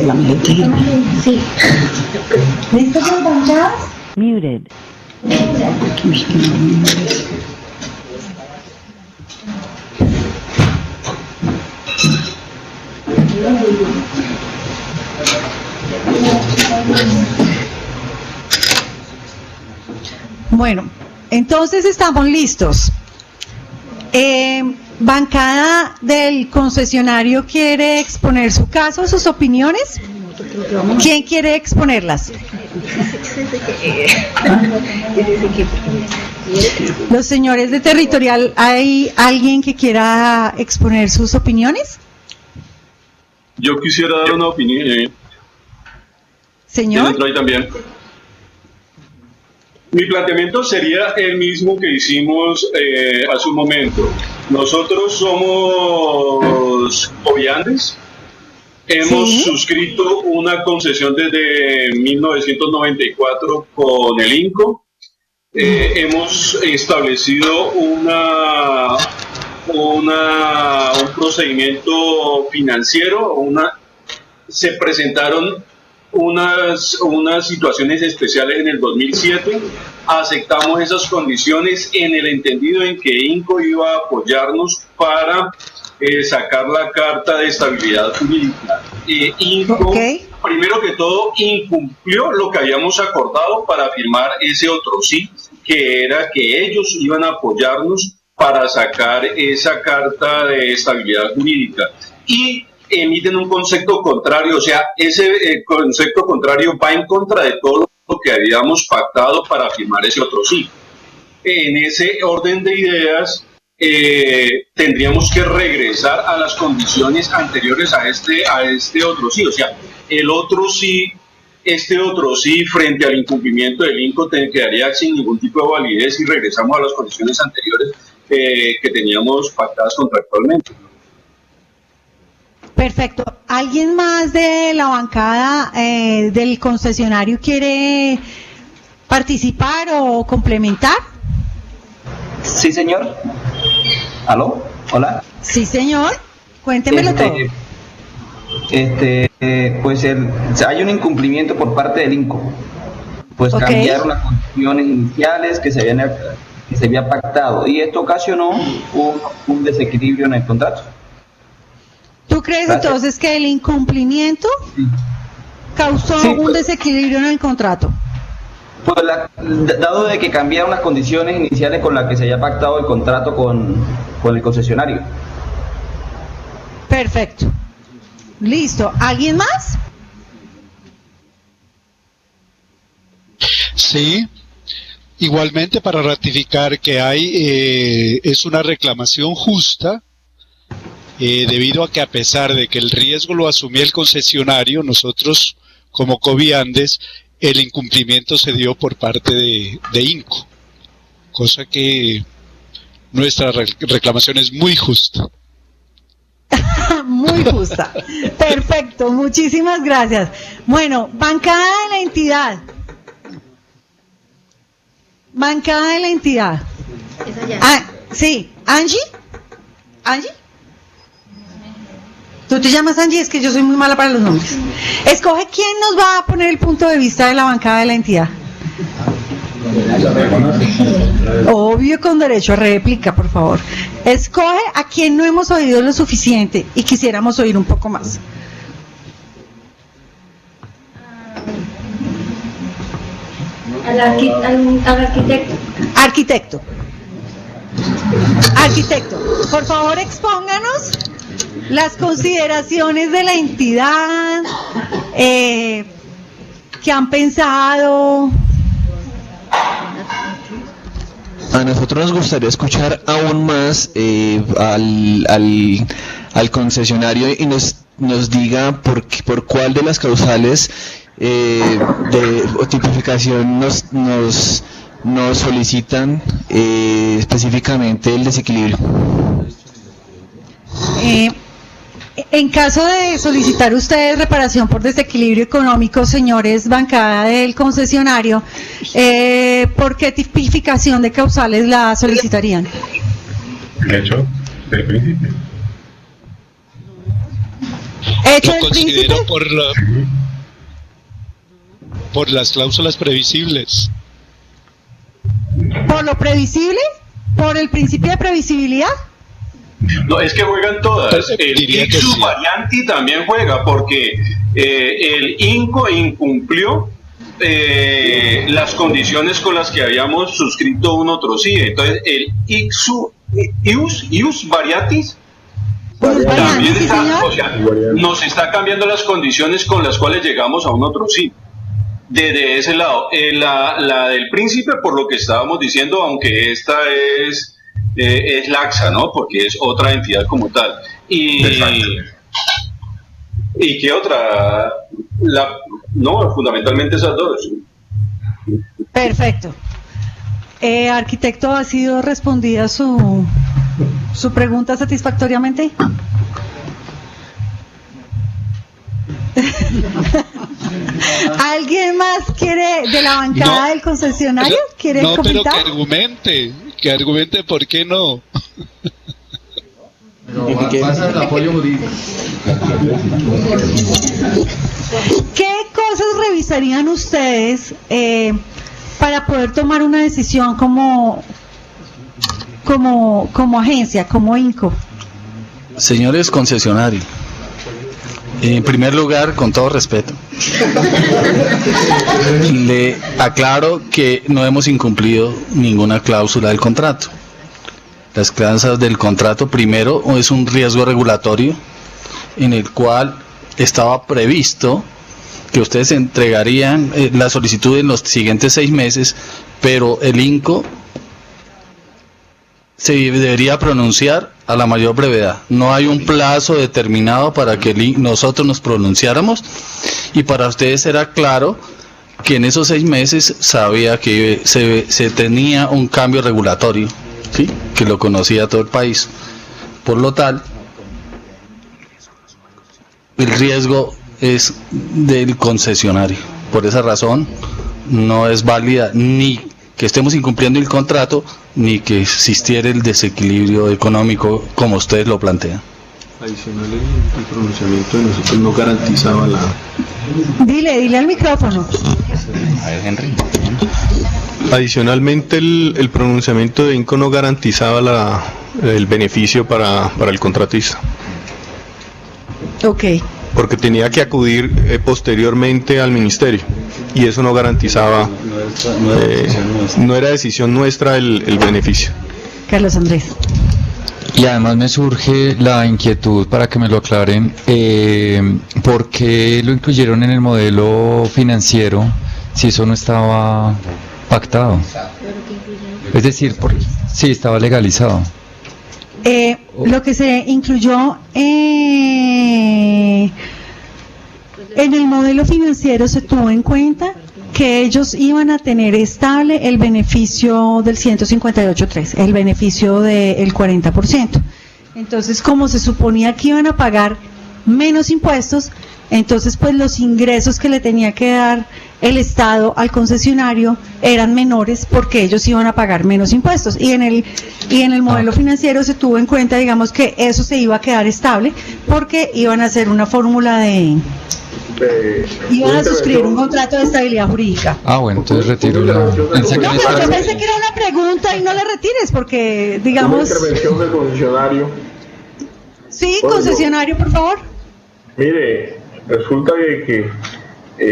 La muletilla. Sí. ¿Listo por bancadas? Muted. Bueno, entonces estamos listos. Bancada del concesionario quiere exponer su caso, sus opiniones. ¿Quién quiere exponerlas? Los señores de Territorial, ¿hay alguien que quiera exponer sus opiniones? Yo quisiera dar una opinión. Señor. Entro ahí también. Mi planteamiento sería el mismo que hicimos hace un momento. Nosotros somos Coviandes. Hemos suscrito una concesión desde 1994 con el INCO. Hemos establecido un procedimiento financiero. Se presentaron unas situaciones especiales en el 2007. Aceptamos esas condiciones en el entendido en que INCO iba a apoyarnos para sacar la carta de estabilidad jurídica. INCO, primero que todo, incumplió lo que habíamos acordado para firmar ese otro sí, que era que ellos iban a apoyarnos para sacar esa carta de estabilidad jurídica. Y emiten un concepto contrario, o sea, ese concepto contrario va en contra de todo lo que habíamos pactado para firmar ese otro sí. En ese orden de ideas, tendríamos que regresar a las condiciones anteriores a este otro sí, o sea, el otro sí, este otro sí frente al incumplimiento del INCO quedaría sin ningún tipo de validez y regresamos a las condiciones anteriores que teníamos pactadas contractualmente. Perfecto. ¿Alguien más de la bancada del concesionario quiere participar o complementar? Sí, señor. ¿Aló? ¿Hola? Sí, señor. Cuéntemelo todo. Pues hay un incumplimiento por parte del INCO. Pues cambiaron las condiciones iniciales que se había pactado y esto ocasionó un desequilibrio en el contrato. ¿Tú crees entonces que el incumplimiento causó un desequilibrio en el contrato? Pues dado de que cambiaron las condiciones iniciales con las que se había pactado el contrato con el concesionario. Perfecto. Listo. ¿Alguien más? Sí. Igualmente para ratificar que es una reclamación justa. Debido a que a pesar de que el riesgo lo asumía el concesionario, nosotros como Coviandes, el incumplimiento se dio por parte de INCO, cosa que nuestra reclamación es muy justa. Muy justa. Perfecto, muchísimas gracias. Bueno, bancada de la entidad. Bancada de la entidad. Sí, Angie. ¿Angie? ¿Tú te llamas Angie? Es que yo soy muy mala para los nombres. Escoge quién nos va a poner el punto de vista de la bancada de la entidad. Obvio, con derecho a réplica, por favor. Escoge a quien no hemos oído lo suficiente y quisiéramos oír un poco más. Al arquitecto. Arquitecto, por favor expónganos las consideraciones de la entidad, que han pensado. A nosotros nos gustaría escuchar aún más al concesionario y nos diga por cuál de las causales de tipificación nos solicitan específicamente el desequilibrio. En caso de solicitar ustedes reparación por desequilibrio económico, señores bancada del concesionario, ¿por qué tipificación de causales la solicitarían? De hecho, del principio. hecho Lo el considero príncipe. por las cláusulas previsibles. ¿Por lo previsible? ¿Por el principio de previsibilidad? No, es que juegan todas. El Diría que Ixu sí. Varianti también juega porque el INCO incumplió las condiciones con las que habíamos suscrito un otro sí. Entonces el Ius Variantis también Sí, está, señor. o sea, nos está cambiando las condiciones con las cuales llegamos a un otro sí. Desde ese lado, la del príncipe, por lo que estábamos diciendo, aunque esta es laxa, ¿no? Porque es otra entidad como tal. ¿Y qué otra? No, fundamentalmente esas dos. Perfecto. Arquitecto, ¿ha sido respondida su pregunta satisfactoriamente? ¿Alguien más quiere, de la bancada del concesionario, quiere No, pero comentar? que argumente por qué no. Pasa el apoyo jurídico. ¿Qué cosas revisarían ustedes para poder tomar una decisión como agencia, como INCO? Señores concesionarios, en primer lugar, con todo respeto, le aclaro que no hemos incumplido ninguna cláusula del contrato. Las cláusulas del contrato, primero, es un riesgo regulatorio en el cual estaba previsto que ustedes entregarían la solicitud en los siguientes 6 meses, pero el INCO se debería pronunciar a la mayor brevedad. No hay un plazo determinado para que nosotros nos pronunciáramos, y para ustedes era claro que en esos 6 meses sabía que se tenía un cambio regulatorio, ¿sí? Que lo conocía todo el país. Por lo tal, el riesgo es del concesionario. Por esa razón, no es válida ni que estemos incumpliendo el contrato, ni que existiera el desequilibrio económico como ustedes lo plantean. Adicional, el pronunciamiento de nosotros no garantizaba la... Dile al micrófono. A ver, Henry. Adicionalmente, el pronunciamiento de INCO no garantizaba el beneficio para el contratista, Ok. porque tenía que acudir posteriormente al ministerio, y eso no garantizaba, no era decisión nuestra el beneficio. Carlos Andrés. Y además me surge la inquietud para que me lo aclaren, ¿por qué lo incluyeron en el modelo financiero si eso no estaba pactado? Es decir, sí, estaba legalizado. Lo que se incluyó en el modelo financiero, se tuvo en cuenta que ellos iban a tener estable el beneficio del 158.3, el beneficio del 40%. Entonces, como se suponía que iban a pagar menos impuestos, entonces pues los ingresos que le tenía que dar el Estado al concesionario eran menores porque ellos iban a pagar menos impuestos, y en el modelo financiero se tuvo en cuenta, digamos, que eso se iba a quedar estable porque iban a hacer una fórmula iban a suscribir un contrato de estabilidad jurídica. Bueno, entonces retiro la... No, pero yo pensé que era una pregunta y no la retires porque, digamos... Una intervención del concesionario. Sí, concesionario, por favor. Mire, resulta que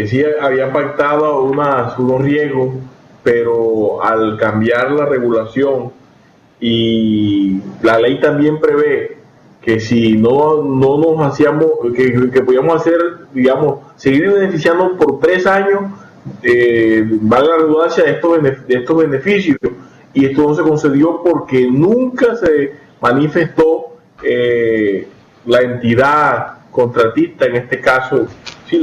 sí había pactado unos riesgos, pero al cambiar la regulación, y la ley también prevé que si no nos hacíamos, que podíamos hacer, digamos, seguir beneficiando por 3 años, vale la redundancia, de estos beneficios, y esto no se concedió porque nunca se manifestó la entidad contratista, en este caso, sí,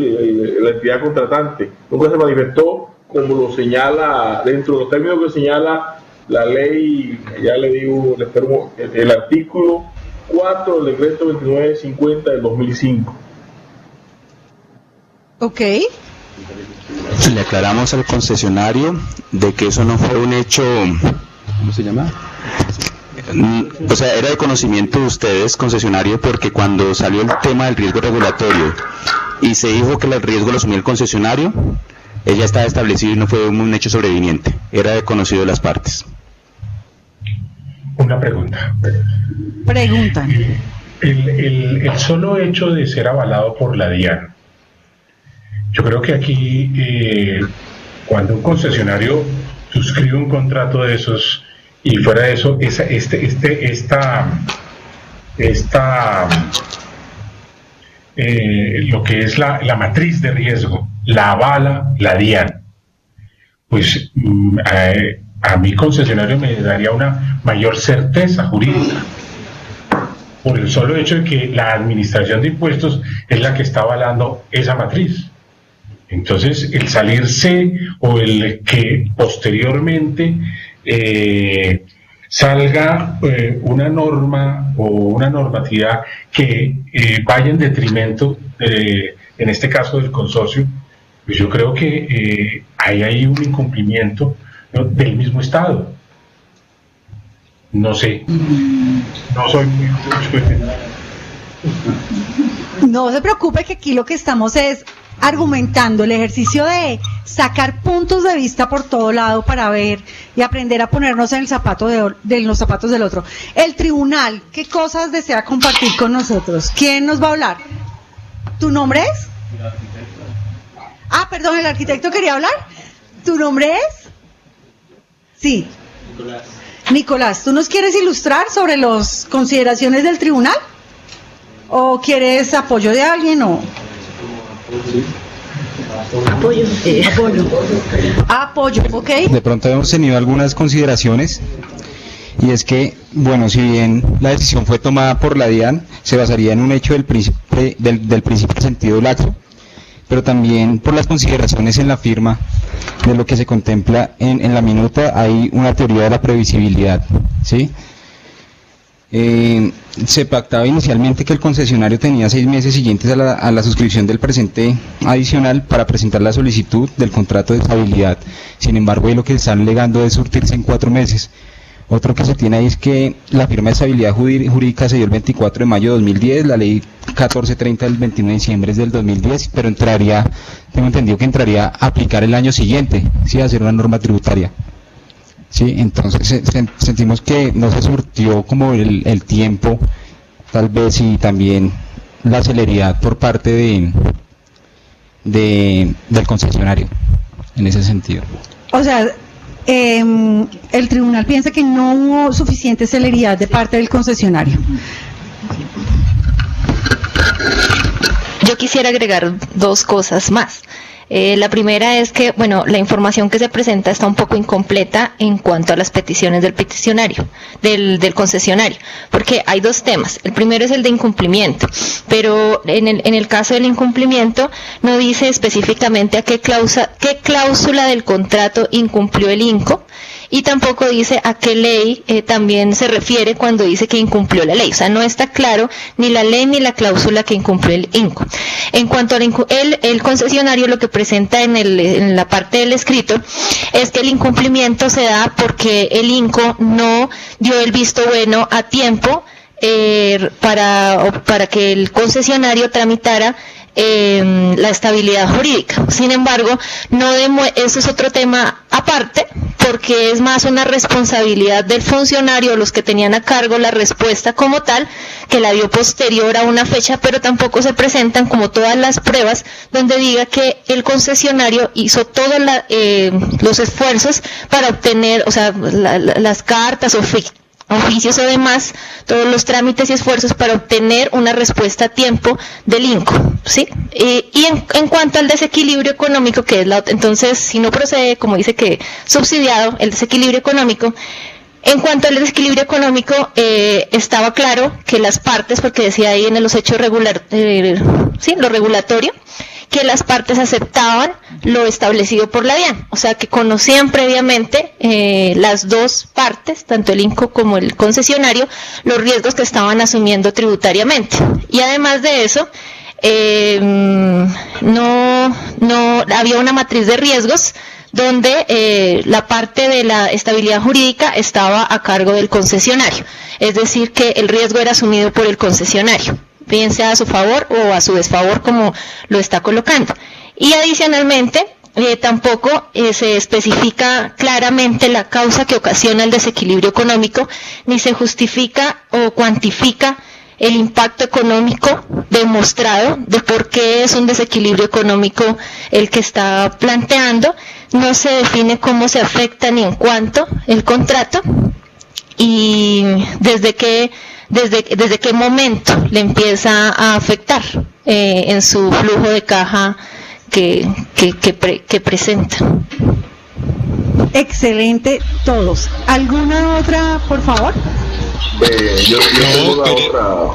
la entidad contratante, nunca se manifestó como lo señala, dentro de los términos que señala la ley, ya le digo, el artículo 4 del decreto 2950 del 2005. Ok. Le aclaramos al concesionario de que eso no fue un hecho, ¿cómo se llama? O sea, era de conocimiento de ustedes, concesionario, porque cuando salió el tema del riesgo regulatorio y se dijo que el riesgo lo asumía el concesionario, ella estaba establecido y no fue un hecho sobreviniente, era de conocido de las partes. Una pregunta. Preguntan. El solo hecho de ser avalado por la DIAN, yo creo que aquí, cuando un concesionario suscribe un contrato de esos y fuera de eso, lo que es la matriz de riesgo, la avala la DIAN, pues a mi concesionario me daría una mayor certeza jurídica, por el solo hecho de que la administración de impuestos es la que está avalando esa matriz. Entonces, el salirse o el que posteriormente salga una norma o una normatividad que vaya en detrimento, en este caso del consorcio, pues yo creo que ahí hay un incumplimiento, ¿no?, del mismo Estado. No sé, no soy muy... No se preocupe, que aquí lo que estamos es argumentando el ejercicio de sacar puntos de vista por todo lado para ver y aprender a ponernos en el zapato de los zapatos del otro. El tribunal, ¿qué cosas desea compartir con nosotros? ¿Quién nos va a hablar? ¿Tu nombre es? Ah, perdón, el arquitecto quería hablar. ¿Tu nombre es? Sí. Nicolás, ¿tú nos quieres ilustrar sobre las consideraciones del tribunal? ¿O quieres apoyo de alguien o...? Apoyo, ok. De pronto hemos tenido algunas consideraciones, y es que, bueno, si bien la decisión fue tomada por la DIAN, se basaría en un hecho del principio de sentido laxo, pero también por las consideraciones en la firma de lo que se contempla en la minuta, hay una teoría de la previsibilidad, ¿sí? Se pactaba inicialmente que el concesionario tenía 6 meses siguientes a la suscripción del presente adicional para presentar la solicitud del contrato de estabilidad. Sin embargo, lo que están alegando es surtirse en 4 meses. Otro que se tiene ahí es que la firma de estabilidad jurídica se dio el 24 de mayo de 2010, la ley 1430 del 21 de diciembre es del 2010, pero tengo entendido que entraría a aplicar el año siguiente, ¿sí?, a hacer una norma tributaria. Sí, entonces sentimos que no se surtió como el tiempo, tal vez, y también la celeridad por parte del concesionario, en ese sentido. O sea, el tribunal piensa que no hubo suficiente celeridad de parte del concesionario. Yo quisiera agregar 2 cosas más. La primera es que, bueno, la información que se presenta está un poco incompleta en cuanto a las peticiones del peticionario, del concesionario, porque hay 2 temas. El primero es el de incumplimiento, pero en el caso del incumplimiento no dice específicamente a qué cláusula del contrato incumplió el INCO, y tampoco dice a qué ley también se refiere cuando dice que incumplió la ley. O sea, no está claro ni la ley ni la cláusula que incumplió el INCO. En cuanto al el concesionario, lo que presenta en la parte del escrito es que el incumplimiento se da porque el INCO no dio el visto bueno a tiempo para que el concesionario tramitara la estabilidad jurídica. Sin embargo, eso es otro tema aparte, porque es más una responsabilidad del funcionario, los que tenían a cargo la respuesta como tal, que la dio posterior a una fecha, pero tampoco se presentan como todas las pruebas donde diga que el concesionario hizo todos los esfuerzos para obtener, o sea, las cartas o oficios o demás, todos los trámites y esfuerzos para obtener una respuesta a tiempo del INCO, ¿sí? Y en cuanto al desequilibrio económico, que es entonces, si no procede, como dice que subsidiado, el desequilibrio económico, en cuanto al desequilibrio económico, estaba claro que las partes, porque decía ahí en los hechos lo regulatorio, que las partes aceptaban lo establecido por la DIAN, o sea que conocían previamente las 2 partes, tanto el INCO como el concesionario, los riesgos que estaban asumiendo tributariamente. Y además de eso, no había una matriz de riesgos donde la parte de la estabilidad jurídica estaba a cargo del concesionario, es decir, que el riesgo era asumido por el concesionario, bien sea a su favor o a su desfavor, como lo está colocando. Y adicionalmente, tampoco se especifica claramente la causa que ocasiona el desequilibrio económico, ni se justifica o cuantifica el impacto económico demostrado de por qué es un desequilibrio económico el que está planteando. No se define cómo se afecta ni en cuánto el contrato y desde qué momento le empieza a afectar en su flujo de caja que presenta. Excelente todos. ¿Alguna otra, por favor? Yo tengo la otra.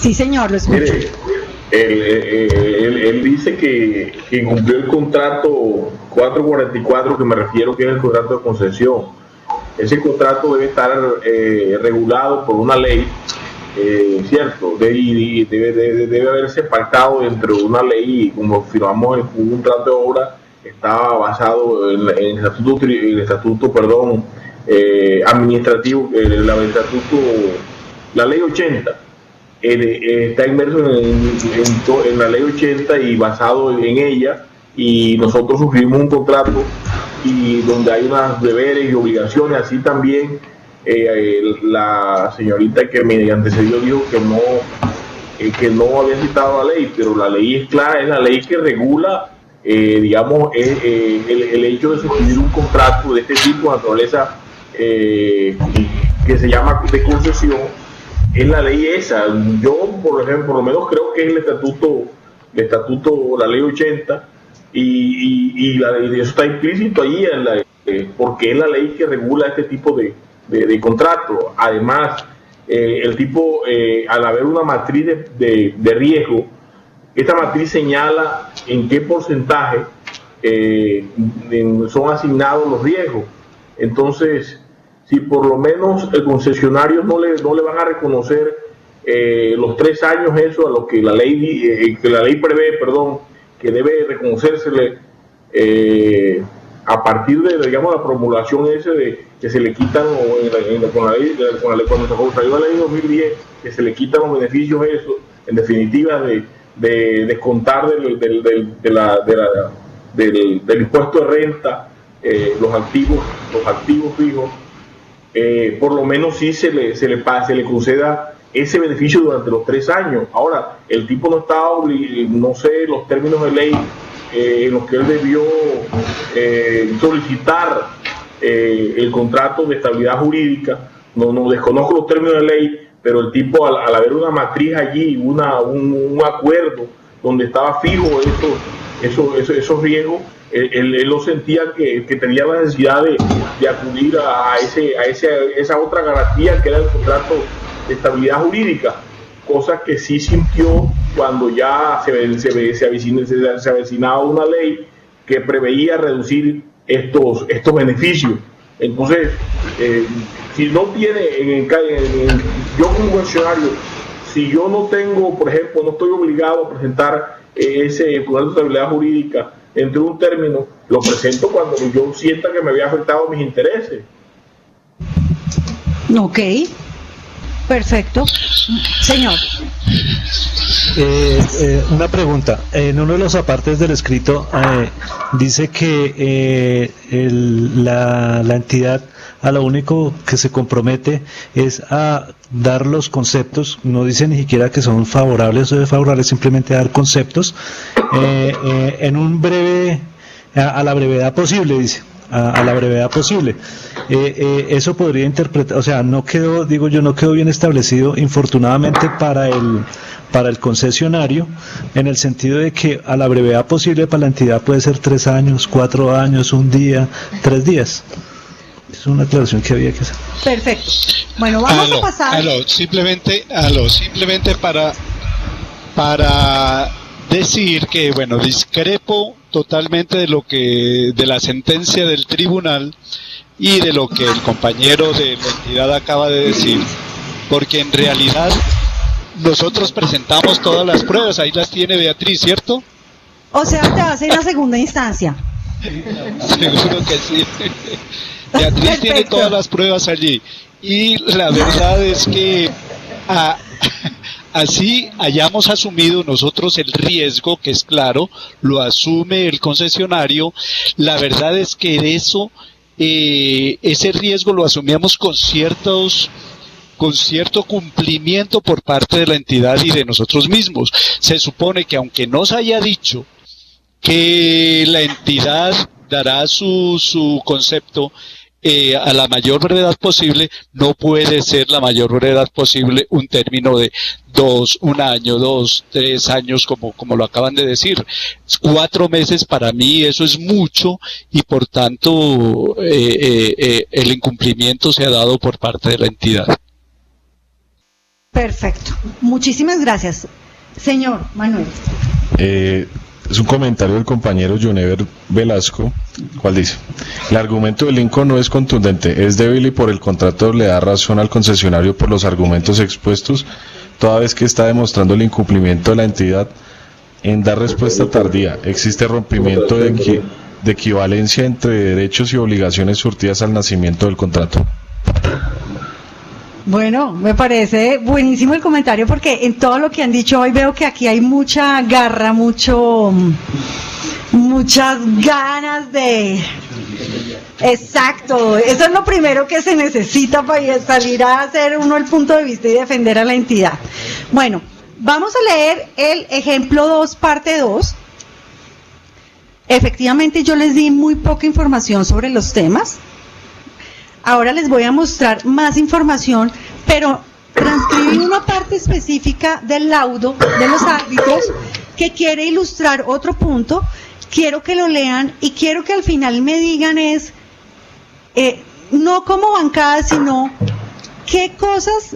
Sí, señor, lo escucho. Mire, él dice que incumplió el contrato 444, que me refiero que es el contrato de concesión. Ese contrato debe estar regulado por una ley, cierto, debe haberse pactado dentro de una ley, como firmamos el contrato de obra, estaba basado en el estatuto administrativo, la ley 80, está inmerso en la ley 80 y basado en ella, y nosotros suscribimos un contrato y donde hay unos deberes y obligaciones. Así también la señorita que me antecedió dijo que no había citado la ley, pero la ley es clara, es la ley que regula el hecho de suscribir un contrato de este tipo de naturaleza, que se llama de concesión. Es la ley esa. Yo, por ejemplo, por lo menos creo que es el estatuto, la ley 80, y eso está implícito ahí porque es la ley que regula este tipo de contrato. Además, el tipo, al haber una matriz de riesgo, esta matriz señala en qué porcentaje son asignados los riesgos. Entonces, si por lo menos el concesionario no le van a reconocer los 3 años, eso a lo que la ley prevé, que debe reconocérsele a partir de, digamos, la promulgación de que se le quitan, cuando se salió la ley 2010, que se le quitan los beneficios, eso, en definitiva, de descontar del impuesto de renta los activos fijos. Por lo menos sí se le conceda ese beneficio durante los 3 años. Ahora, el tipo no está no sé los términos de ley en los que él debió solicitar el contrato de estabilidad jurídica. No desconozco los términos de ley, pero el tipo, al haber una matriz allí, un acuerdo donde estaba fijo esos riesgos, él lo sentía que tenía la necesidad de acudir a esa otra garantía que era el contrato de estabilidad jurídica, cosa que sí sintió cuando ya se avecinaba una ley que preveía reducir estos beneficios. Entonces, si no tiene, yo como funcionario, si yo no tengo, por ejemplo, no estoy obligado a presentar ese contrato de estabilidad jurídica entre un término, lo presento cuando yo sienta que me había afectado mis intereses. Ok, perfecto. Señor. Una pregunta. En uno de los apartes del escrito dice que la entidad a lo único que se compromete es a dar los conceptos, no dice ni siquiera que son favorables o desfavorables, simplemente dar conceptos en un a la brevedad posible, dice. A la brevedad posible. Eso podría interpretar, o sea, no quedó bien establecido, infortunadamente para el concesionario, en el sentido de que a la brevedad posible para la entidad puede ser 3 años, 4 años, 1 día, 3 días. Es una aclaración que había que hacer. Perfecto. Bueno, vamos a pasar. Simplemente para decir que, bueno, discrepo totalmente de la sentencia del tribunal y de lo que el compañero de la entidad acaba de decir, porque en realidad nosotros presentamos todas las pruebas, ahí las tiene Beatriz, ¿cierto? O sea, te vas a ir a segunda instancia. Seguro que sí. Beatriz tiene todas las pruebas allí. Y la verdad es que así hayamos asumido nosotros el riesgo, que es claro, lo asume el concesionario, la verdad es que de eso, ese riesgo lo asumíamos con cierto cumplimiento por parte de la entidad y de nosotros mismos. Se supone que aunque no se haya dicho que la entidad dará su concepto a la mayor brevedad posible, no puede ser la mayor brevedad posible un término de 1 año, 2, 3 años, como lo acaban de decir. 4 meses para mí eso es mucho y por tanto el incumplimiento se ha dado por parte de la entidad. Perfecto. Muchísimas gracias. Señor Manuel. Es un comentario del compañero Jonever Velasco, cual dice: el argumento del INCO no es contundente, es débil y por el contrato le da razón al concesionario por los argumentos expuestos, toda vez que está demostrando el incumplimiento de la entidad en dar respuesta tardía. Existe rompimiento de equivalencia entre derechos y obligaciones surtidas al nacimiento del contrato. Bueno, me parece buenísimo el comentario porque en todo lo que han dicho hoy veo que aquí hay mucha garra, muchas ganas de... Exacto, eso es lo primero que se necesita para salir a hacer uno el punto de vista y defender a la entidad. Bueno, vamos a leer el ejemplo 2, parte 2. Efectivamente yo les di muy poca información sobre los temas. Ahora les voy a mostrar más información, pero transcribí una parte específica del laudo de los árbitros que quiere ilustrar otro punto. Quiero que lo lean y quiero que al final me digan no como bancada, sino qué cosas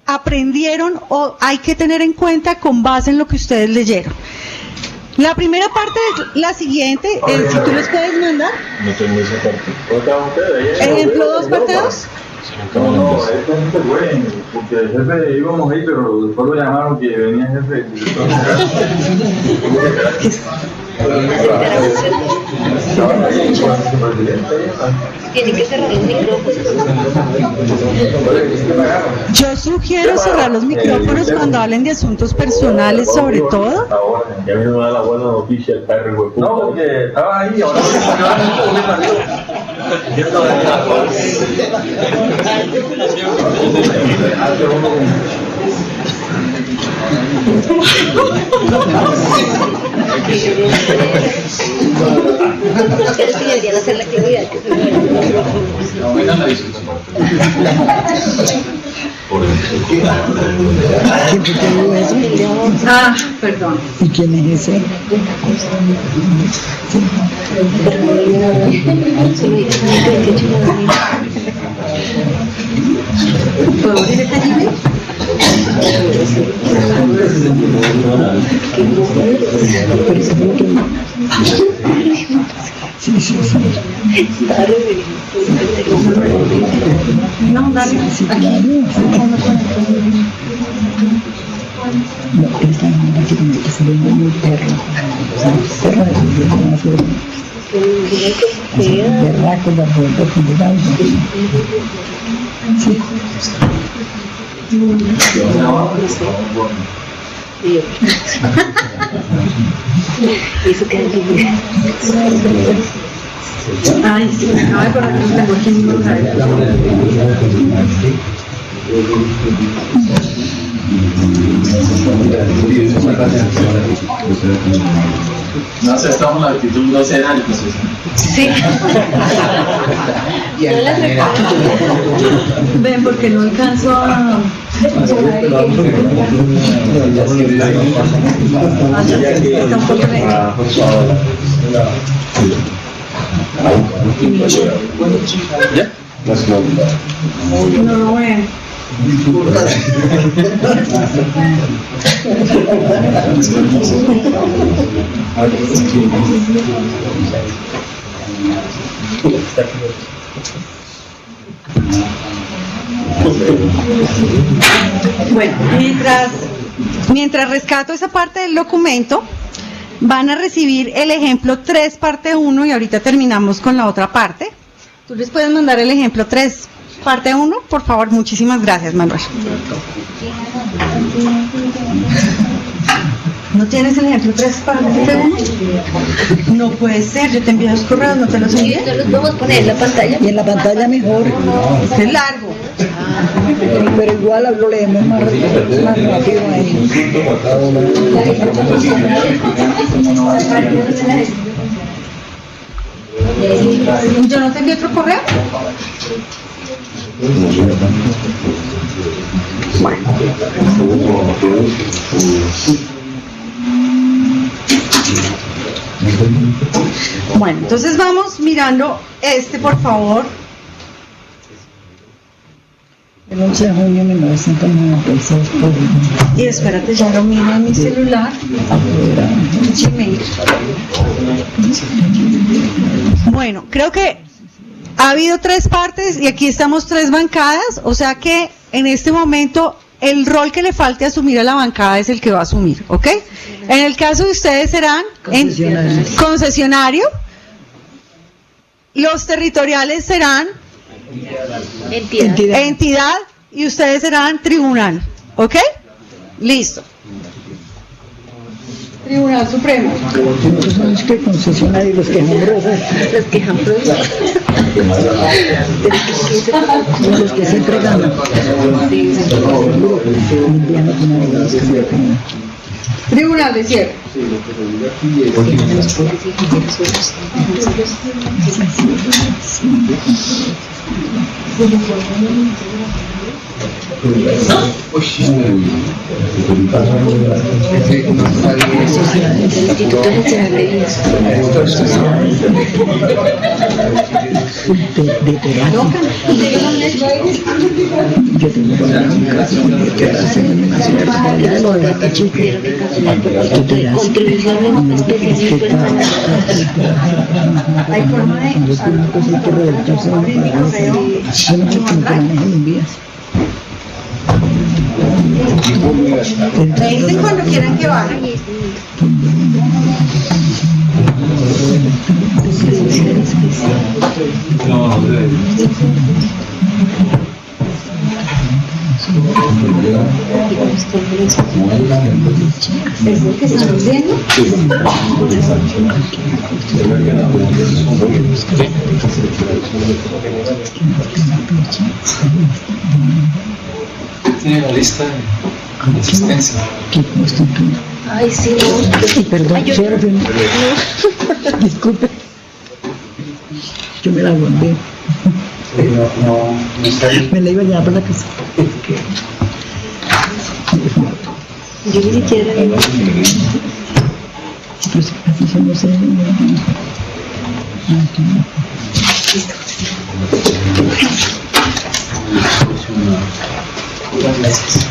aprendieron o hay que tener en cuenta con base en lo que ustedes leyeron. La primera parte es la siguiente, si tú les puedes mandar. No tengo esa parte. Ejemplo 2, parte 2. No, esto no se puede, porque el jefe íbamos ahí, pero después lo llamaron que venía el jefe. Tiene que cerrar los micrófonos. Yo sugiero cerrar los micrófonos cuando hablen de asuntos personales, sobre todo. Ya me da la buena noticia el perro. No, porque estaba ahí, ahora Pero sí deberían hacer la actividad. Ah, perdón. ¿Y quién es ese? ¿Puedo abrir esta llave? Sí, sí, sí. No, dale. Sí, claro. No, esta manera que tiene que ser muy perro. O sea, perro de una flor. Berraco, la vuelta general. Sí. Eso que Ay, sí, me acabo de acordar que no tengo aquí mismo. No aceptamos la actitud grosera del proceso. Sí. Ven, porque no alcanzo a... ¿Ya? No lo ven. Bueno, mientras rescato esa parte del documento, van a recibir el ejemplo 3 parte 1 y ahorita terminamos con la otra parte. ¿Tú les puedes mandar el ejemplo 3 parte 1? Por favor, muchísimas gracias, Manuel. ¿No tienes el ejemplo 3 parte 1? No puede ser, yo te envío los correos, no te los envío. ¿Esto los podemos poner en la pantalla? Y en la pantalla mejor. Es largo. Pero igual lo leemos más rápido ahí. ¿Yo no te envío otro correo? Bueno, entonces vamos mirando por favor. El 11 de junio de 1996. Y espérate, ya lo miro en mi celular. Gmail. Bueno, creo que ha habido 3 partes y aquí estamos 3 bancadas, o sea que en este momento el rol que le falte asumir a la bancada es el que va a asumir, ¿ok? En el caso de ustedes serán concesionario, los territoriales serán entidad y ustedes serán tribunal, ¿ok? Listo. Tribunal Supremo. Los que concesionarios, los quejambrosos. Los quejambrosos. Los que siempre ganan. Tribunal de cierre. Instituto Nacional de Bienes. Yo tengo contribuciones especiales. Hay forma de me dicen cuando quieran que vayan. ¿Es lo que estamos viendo? Tiene la lista de asistencia. Ay, sí, no. Perdón, disculpe. Yo me la guardé. Me la iba a llevar para la casa. Yo ni siquiera. Pues así yo no sé. Gracias.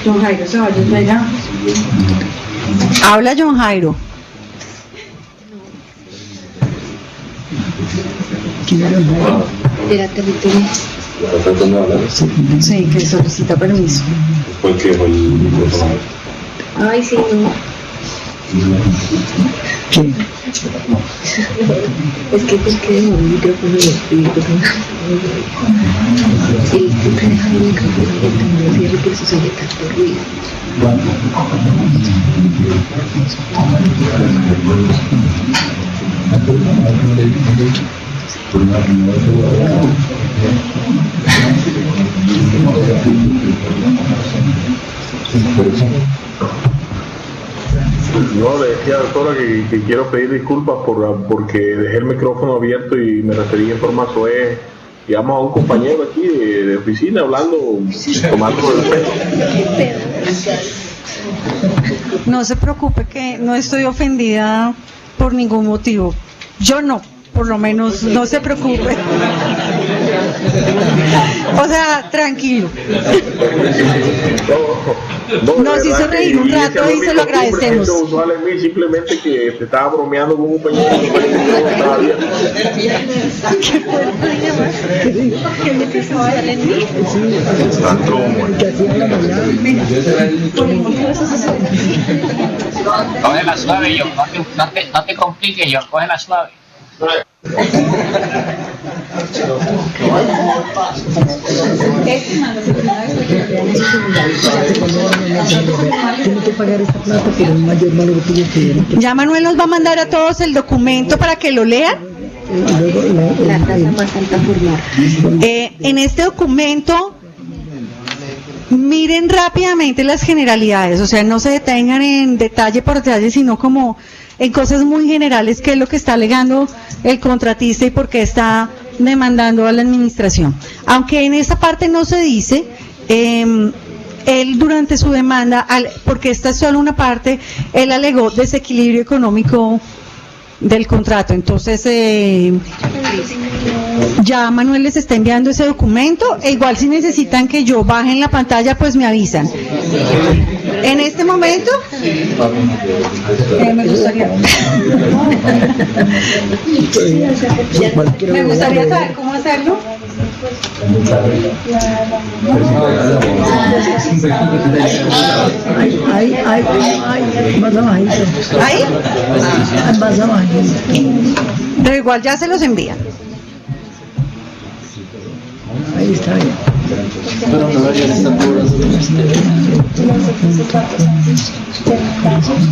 John Jairo Ceballos Vega. Habla John Jairo. De la territoria. Sí, que solicita permiso. Ay, sí, no. ¿Qué? Es que dejó el micrófono abierto. Sí, siempre deja el micrófono abierto, no lo cierre porque se oye tanto ruido. No, le decía, doctora, que quiero pedir disculpas porque dejé el micrófono abierto y me referí en forma soez, digamos, a un compañero aquí de oficina hablando, tomando el pelo. No se preocupe que no estoy ofendida por ningún motivo. Yo no, por lo menos no se preocupe. O sea, tranquilo. Nos hizo reír un rato y se lo agradecemos. Usual en mí, simplemente que te estaba bromeando con un compañero. ¿Qué fue el problema? ¿Qué me empezó a dar en mí? Cógela suave, yo, no te compliques, yo, cógela suave. Ya Manuel nos va a mandar a todos el documento para que lo lean. En este documento miren rápidamente las generalidades, o sea, no se detengan en detalle por detalle, sino como en cosas muy generales, qué es lo que está alegando el contratista y por qué está demandando a la administración. Aunque en esa parte no se dice, él durante su demanda, porque esta es solo una parte, él alegó desequilibrio económico del contrato. Entonces, ya Manuel les está enviando ese documento, e igual si necesitan que yo baje en la pantalla, pues me avisan. En este momento, me gustaría saber cómo hacerlo. Pero igual ya se los envían. Ahí está bien. Pero no deberían estar cobrando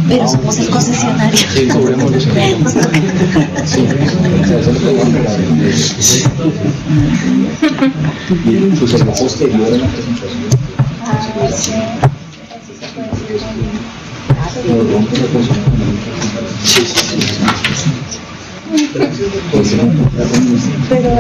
Pero somos el concesionario. Sí, cobremos. Y su será posterior a la presentación. Pero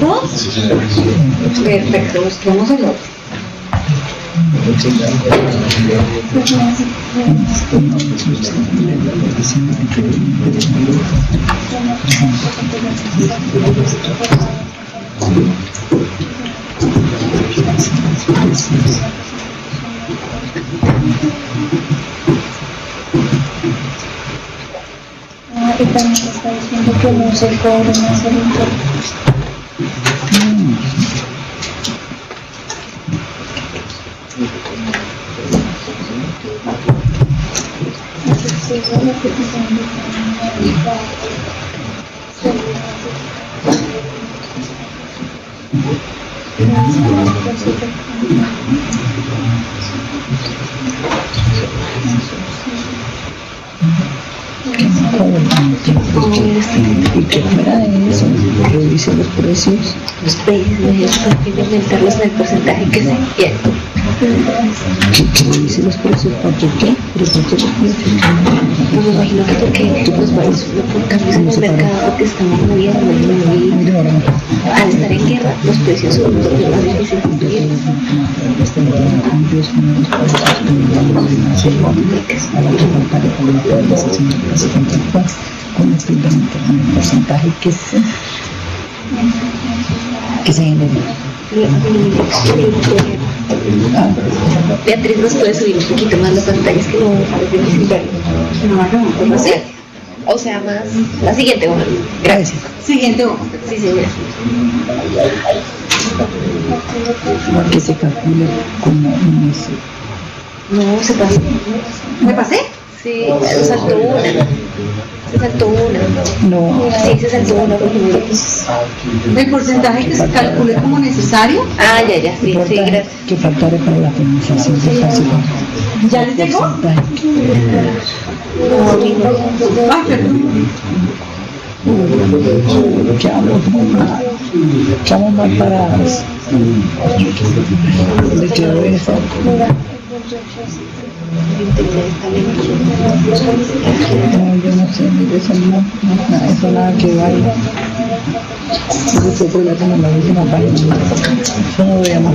no, porque perfecto, busquemos el otro. Y también está diciendo que no se cobre más el impuesto. Y que fuera de eso, revise los precios. Los precios, para aumentarlos en el porcentaje que se quiere. Que revise los precios, ¿por qué? ¿Pero por qué los precios? No me imagino que porque los cambios en el mercado que estamos moviendo y al estar en guerra, los precios son los más difíciles de cumplir. Con el porcentaje que se generó. Beatriz, ¿nos puede subir un poquito más la pantalla? Es que no parece difícil verlo. No sé. O sea, más. La siguiente hoja. Gracias. Siguiente hoja. Sí, señora. Que se calcule como un mes. No, se pasó. ¿Me pasé? Sí, se saltó una. Se saltó una. No. Sí, se saltó una porque ¿El porcentaje que se calcule como necesario? Ah, ya, sí, gracias. Que faltara para la financiación de fase. ¿Ya les llegó? Ay, perdón. Quedamos mal parados. ¿De qué debe ser? No, yo no sé, eso nada que vaya. Eso fue la última página. Eso no veamos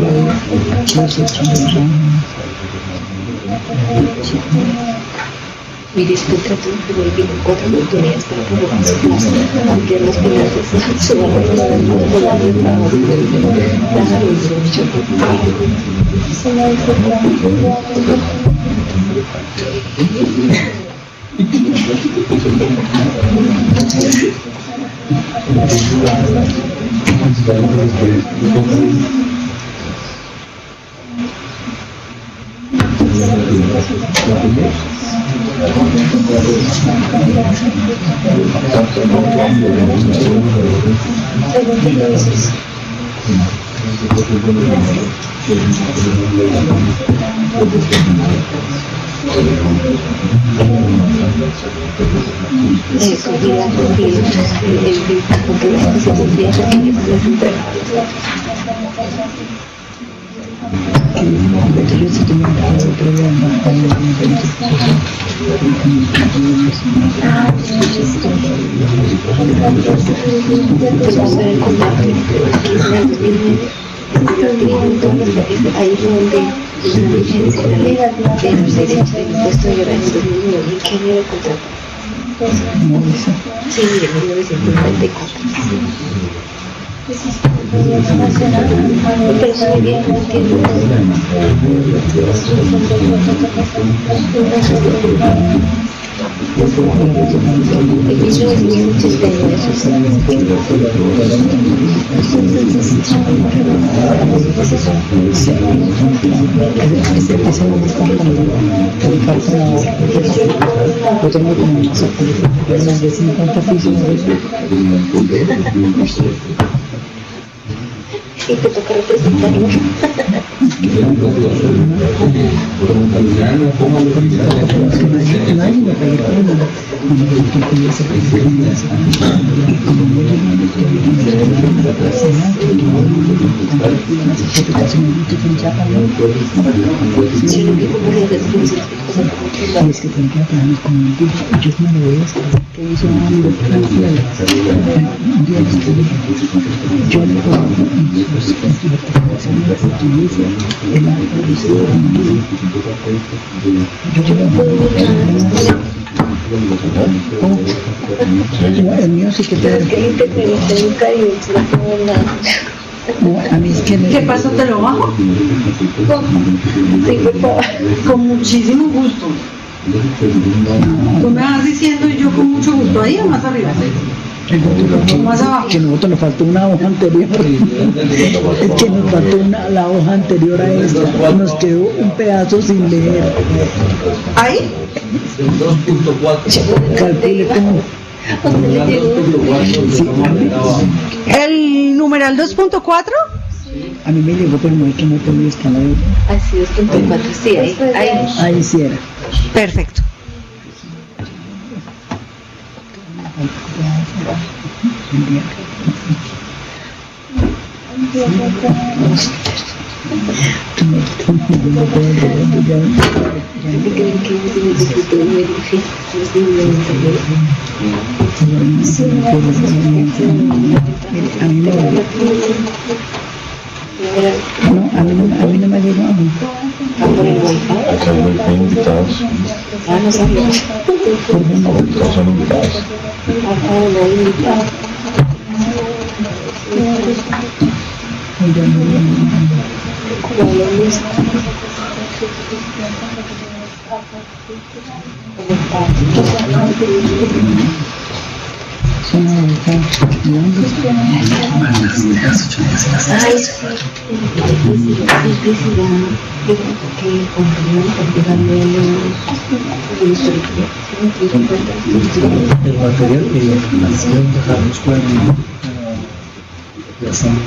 Mire, estoy tratando de volver 4 oportunidades para provocar su plazo, aunque las finanzas suban por la misma ahí es donde una vigencia de la ley de los derechos de impuesto de hogar en 2009. ¿En qué año era el contrato? Sí, mire, 1994. Pero muy bien, no entiendo. En 1989. Yo tengo como más de 50 pisos. Y te toca representarlo. Es que tengo que hablar con el tipo, yo no lo voy a hacer, que hizo yo le puedo el mío sí que te no, a mí es que ¿Qué pasó? ¿Te lo bajo? Sí, por favor. Con muchísimo gusto. Tú me vas diciendo y yo con mucho gusto. ¿Ahí o más arriba? Más abajo. Que nosotros nos faltó una hoja anterior. Es que nos faltó la hoja anterior a esta. Nos quedó un pedazo sin leer. ¿Ahí? 2.4. Calcule cómo. ¿El numeral 2.4? A mí me llegó, pero no es que no tenía escala. Así 2.4, sí, ahí sí era. Perfecto. No, a mí no me llegó. Por el wifi. Acá el wifi invitados. Ah, no sabía. Todos son invitados. No hay invitados. Son Ay, sí. Que compró el material que las deben dejar los cuadernos ya están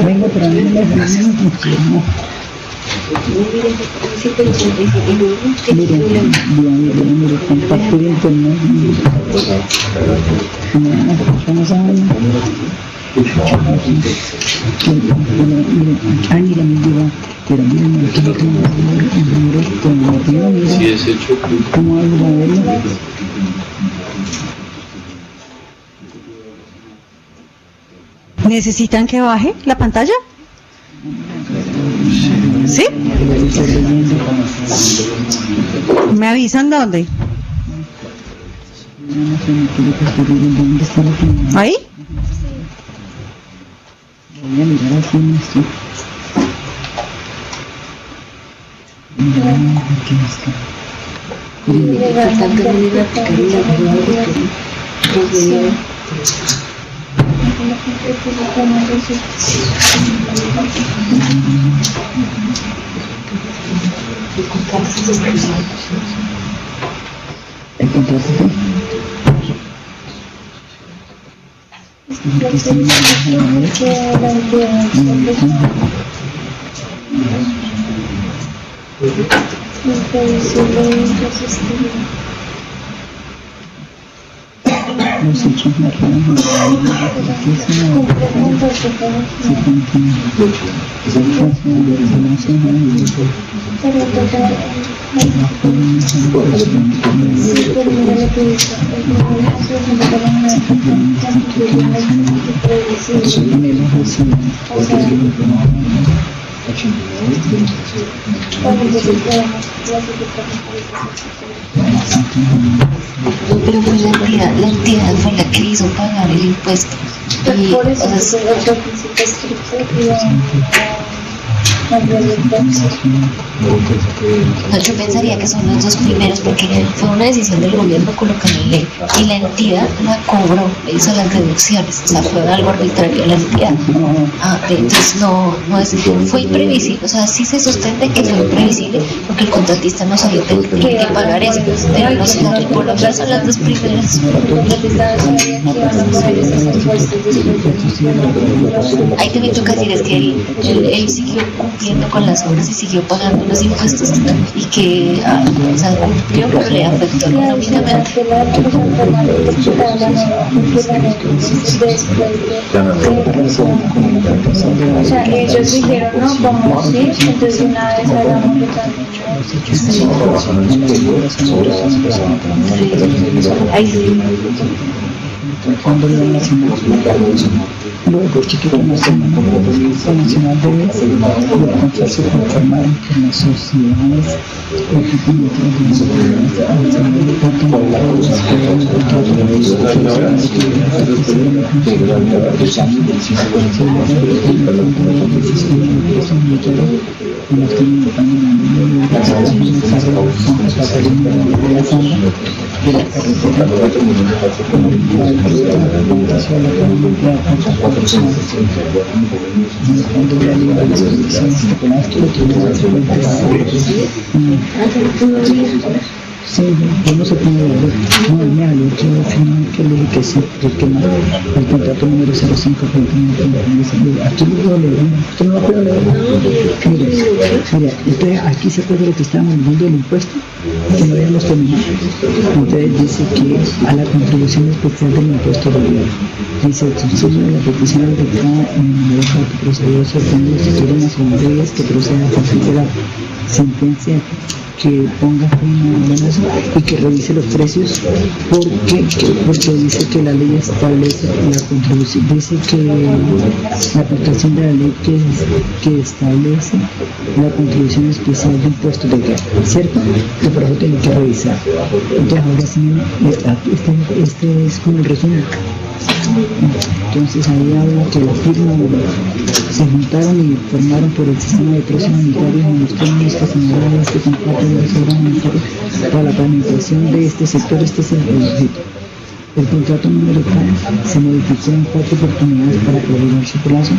venga, pero a mí me funciona. Mire, compartir internet. Vamos a ver. Mira, me lleva, pero mira, aquí lo tengo mira, ¿cómo hago para verlo? ¿Necesitan que baje la pantalla? ¿Sí? ¿Me avisan dónde? ¿Ahí? Voy a mirar aquí en esto. Pero fue la entidad fue la que hizo pagar el impuesto. Y, por eso, no, yo pensaría que son los dos primeros porque fue una decisión del gobierno colocar en ley y la entidad la cobró, hizo las deducciones, o sea, fue algo arbitrario la entidad. Entonces fue imprevisible, o sea, sí se sustenta que fue imprevisible porque el contratista no sabía que tenía que pagar eso, pero no se da por lo menos son las dos primeras. Ahí también toca decir es que él siguió cumpliendo con las obras y siguió pagando los impuestos y que o sea, cumplió pero le afectó económicamente. O sea, ellos dijeron, no, vamos a ir, entonces una vez hablamos de cuando lo nacional luego chiquito nacional debe alcanzarse conformar con las sociedades sí, yo no sé cómo lo veo. No, mira, yo firmé que le dije que sí, porque no, el contrato número 05 aquí lo puedo leer, ¿usted no lo puede leer? Mira, entonces aquí se puede lo que estábamos viendo del impuesto, que no habíamos terminado. Entonces dice que a la contribución especial del impuesto de gobierno. Dice, subsidio de la petición afectada en el número que procedió sobre el Instituto Nacional de Vías que proceda a partir de la sentencia que ponga fin a eso y que revise los precios porque dice que la ley establece la contribución, dice que la aplicación de la ley que establece la contribución especial de impuestos de gas, ¿cierto? Que por eso tengo que revisar. Entonces ahora sí, este es como el resumen. Entonces ahí habla que la firma se juntaron y formaron por el sistema de precios unitarios en los términos que señalaba este contrato de reserva unitaria para la planificación de este sector. Este es el objeto. El contrato número 3 se modificó en 4 oportunidades para prolongar su plazo,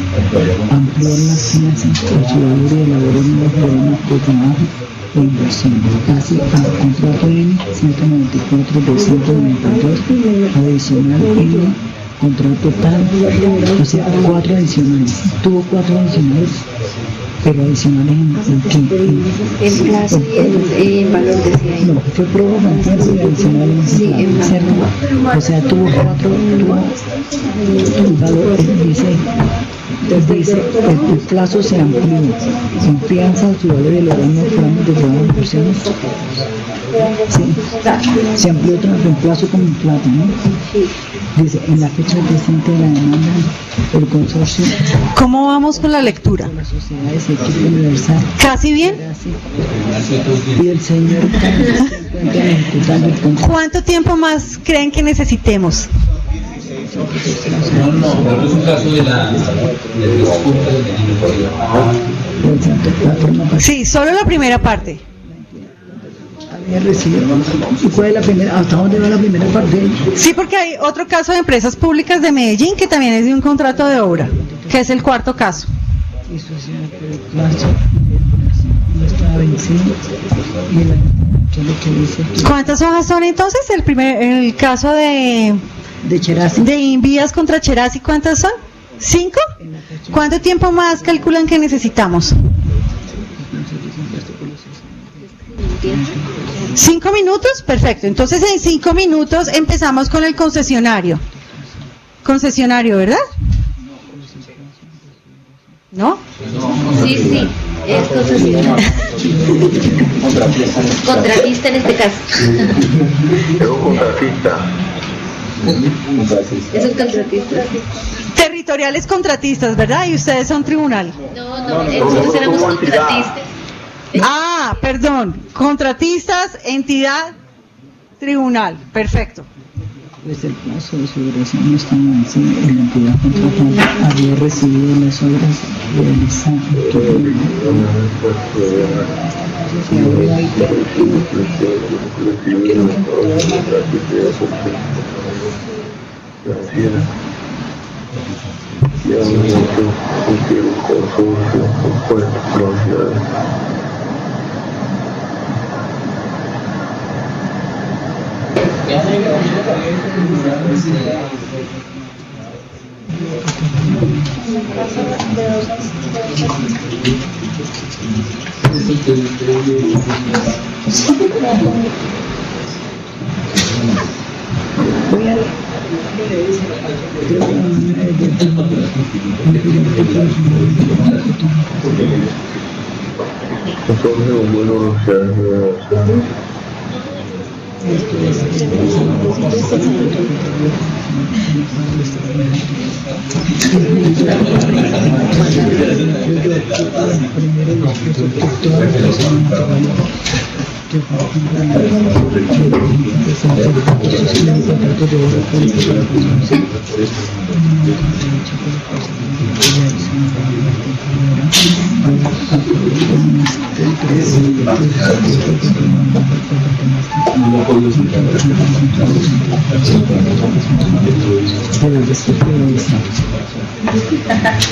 ampliar las finanzas por su valor y elaborar nuevos programas de trabajo e inversión, casi al contrato N 194 de 192 adicional N contrato tal, o sea, 4 adicionales. Tuvo 4 adicionales, pero adicionales en qué? En plazo y en valor decía ahí. No, fue prórroga en tiempo y adicionales en plazo, ¿cierto? O sea, tuvo 4, el valor, dice, el plazo se amplió, en fianza su valor y los daños programas de trabajo de inversiones. Sí, se amplió otro reemplazo con un plazo, ¿no? Dice, en la fecha presente de la demanda, el consorcio. ¿Cómo vamos con la lectura? La sociedad de equipo universal. ¿Casi bien? Y el señor ¿cuánto tiempo más creen que necesitemos? No, pero es un caso de la Sí, solo la primera parte. ¿Y cuál es la primera? ¿Hasta dónde va la primera parte? Sí, porque hay otro caso de empresas públicas de Medellín que también es de un contrato de obra, que es el cuarto caso. ¿Cuántas hojas son entonces? El caso de Cherasi. De Invías contra Cherasi, ¿cuántas son? ¿5? ¿Cuánto tiempo más calculan que necesitamos? 5 minutos, perfecto. Entonces en 5 minutos empezamos con el concesionario. Concesionario, ¿verdad? ¿No? Sí, es concesionario. Contratista en este caso. Es un contratista. Es un contratista. Territoriales contratistas, ¿verdad? Y ustedes son tribunal. No, nosotros éramos contratistas. Ah, perdón, contratistas, entidad, tribunal, perfecto. Desde el plazo de su duración no estaba así, y la entidad contratante había recibido las obras realizadas.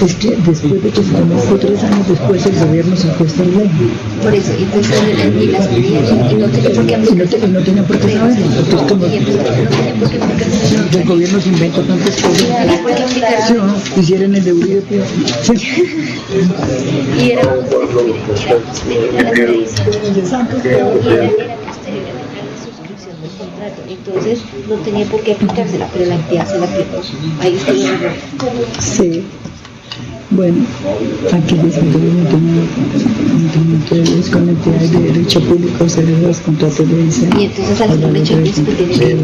Es que después de que se conozco 3 años después el gobierno sacó esta ley. Por eso, entonces y las y no tenía por qué no tenía por qué saberlo. Entonces, como el gobierno se inventó tantas cosas, hicieron el de Uribe. Y era posterior a la revisión contrato, entonces no tenía por qué aplicársela, pero la entidad se la aplicó. Ahí está el error. Sí. Bueno, aquí dice que es con entidades de derecho público hacer los contratos de diseño. Y entonces al derecho público tiene que ir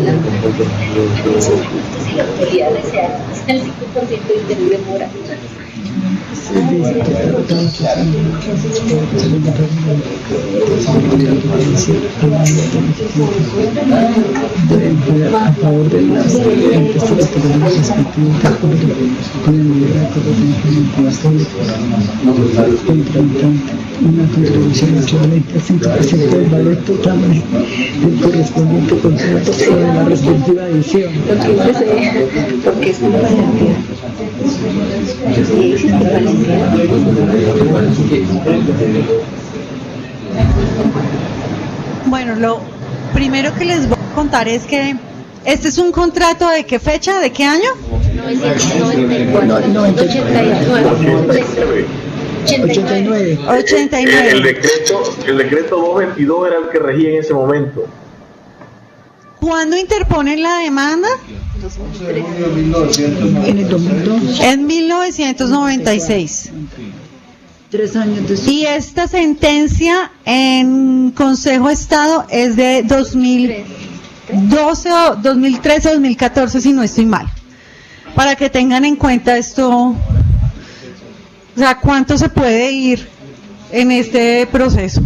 la autoridad el 5% de demora. a favor de las clientes territoriales respectivos con el nivel de acuerdo una contribución equivalente al 5% del valor total del correspondiente contrato o de la respectiva edición. Porque es una valentía. Bueno, lo primero que les voy a contar es que este es un contrato de qué fecha, de qué año. 89. El decreto 222 era el que regía en ese momento. ¿Cuándo interponen la demanda? En el 2002. En 1996. 3 años después. Y esta sentencia en Consejo de Estado es de 2012 o 2013 o 2014, si no estoy mal. Para que tengan en cuenta esto, o sea, cuánto se puede ir en este proceso.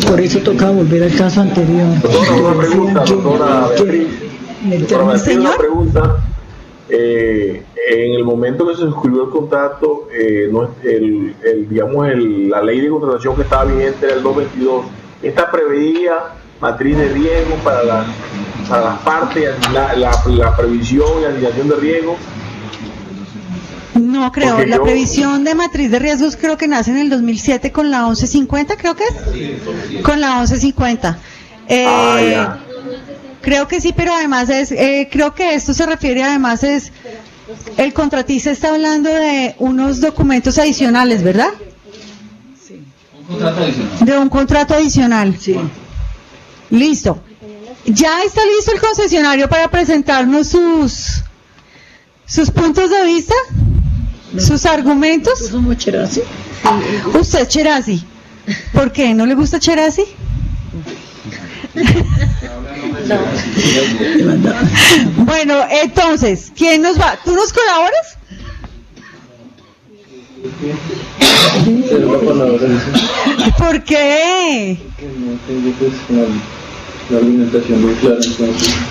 Por eso toca volver al caso anterior. Una pregunta, doctora Beatriz. Una pregunta. En el momento que se suscribió el contrato, la ley de contratación que estaba vigente era el 222. Esta preveía matriz de riesgo para las partes, la previsión y alineación de riesgo. No creo, la previsión de matriz de riesgos creo que nace en el 2007 con la 1150, creo que es. Con la 1150. Creo que sí, pero además creo que esto se refiere además el contratista está hablando de unos documentos adicionales, ¿verdad? Sí. Un contrato adicional. De un contrato adicional. Sí. Listo. ¿Ya está listo el concesionario para presentarnos sus puntos de vista? ¿Sus argumentos? ¿Somos Cherasi? ¿Usted es Cherasi? ¿Por qué? ¿No le gusta Cherasi? Bueno, entonces, ¿quién nos va? ¿Tú nos colaboras? ¿Por qué? La alimentación muy clara.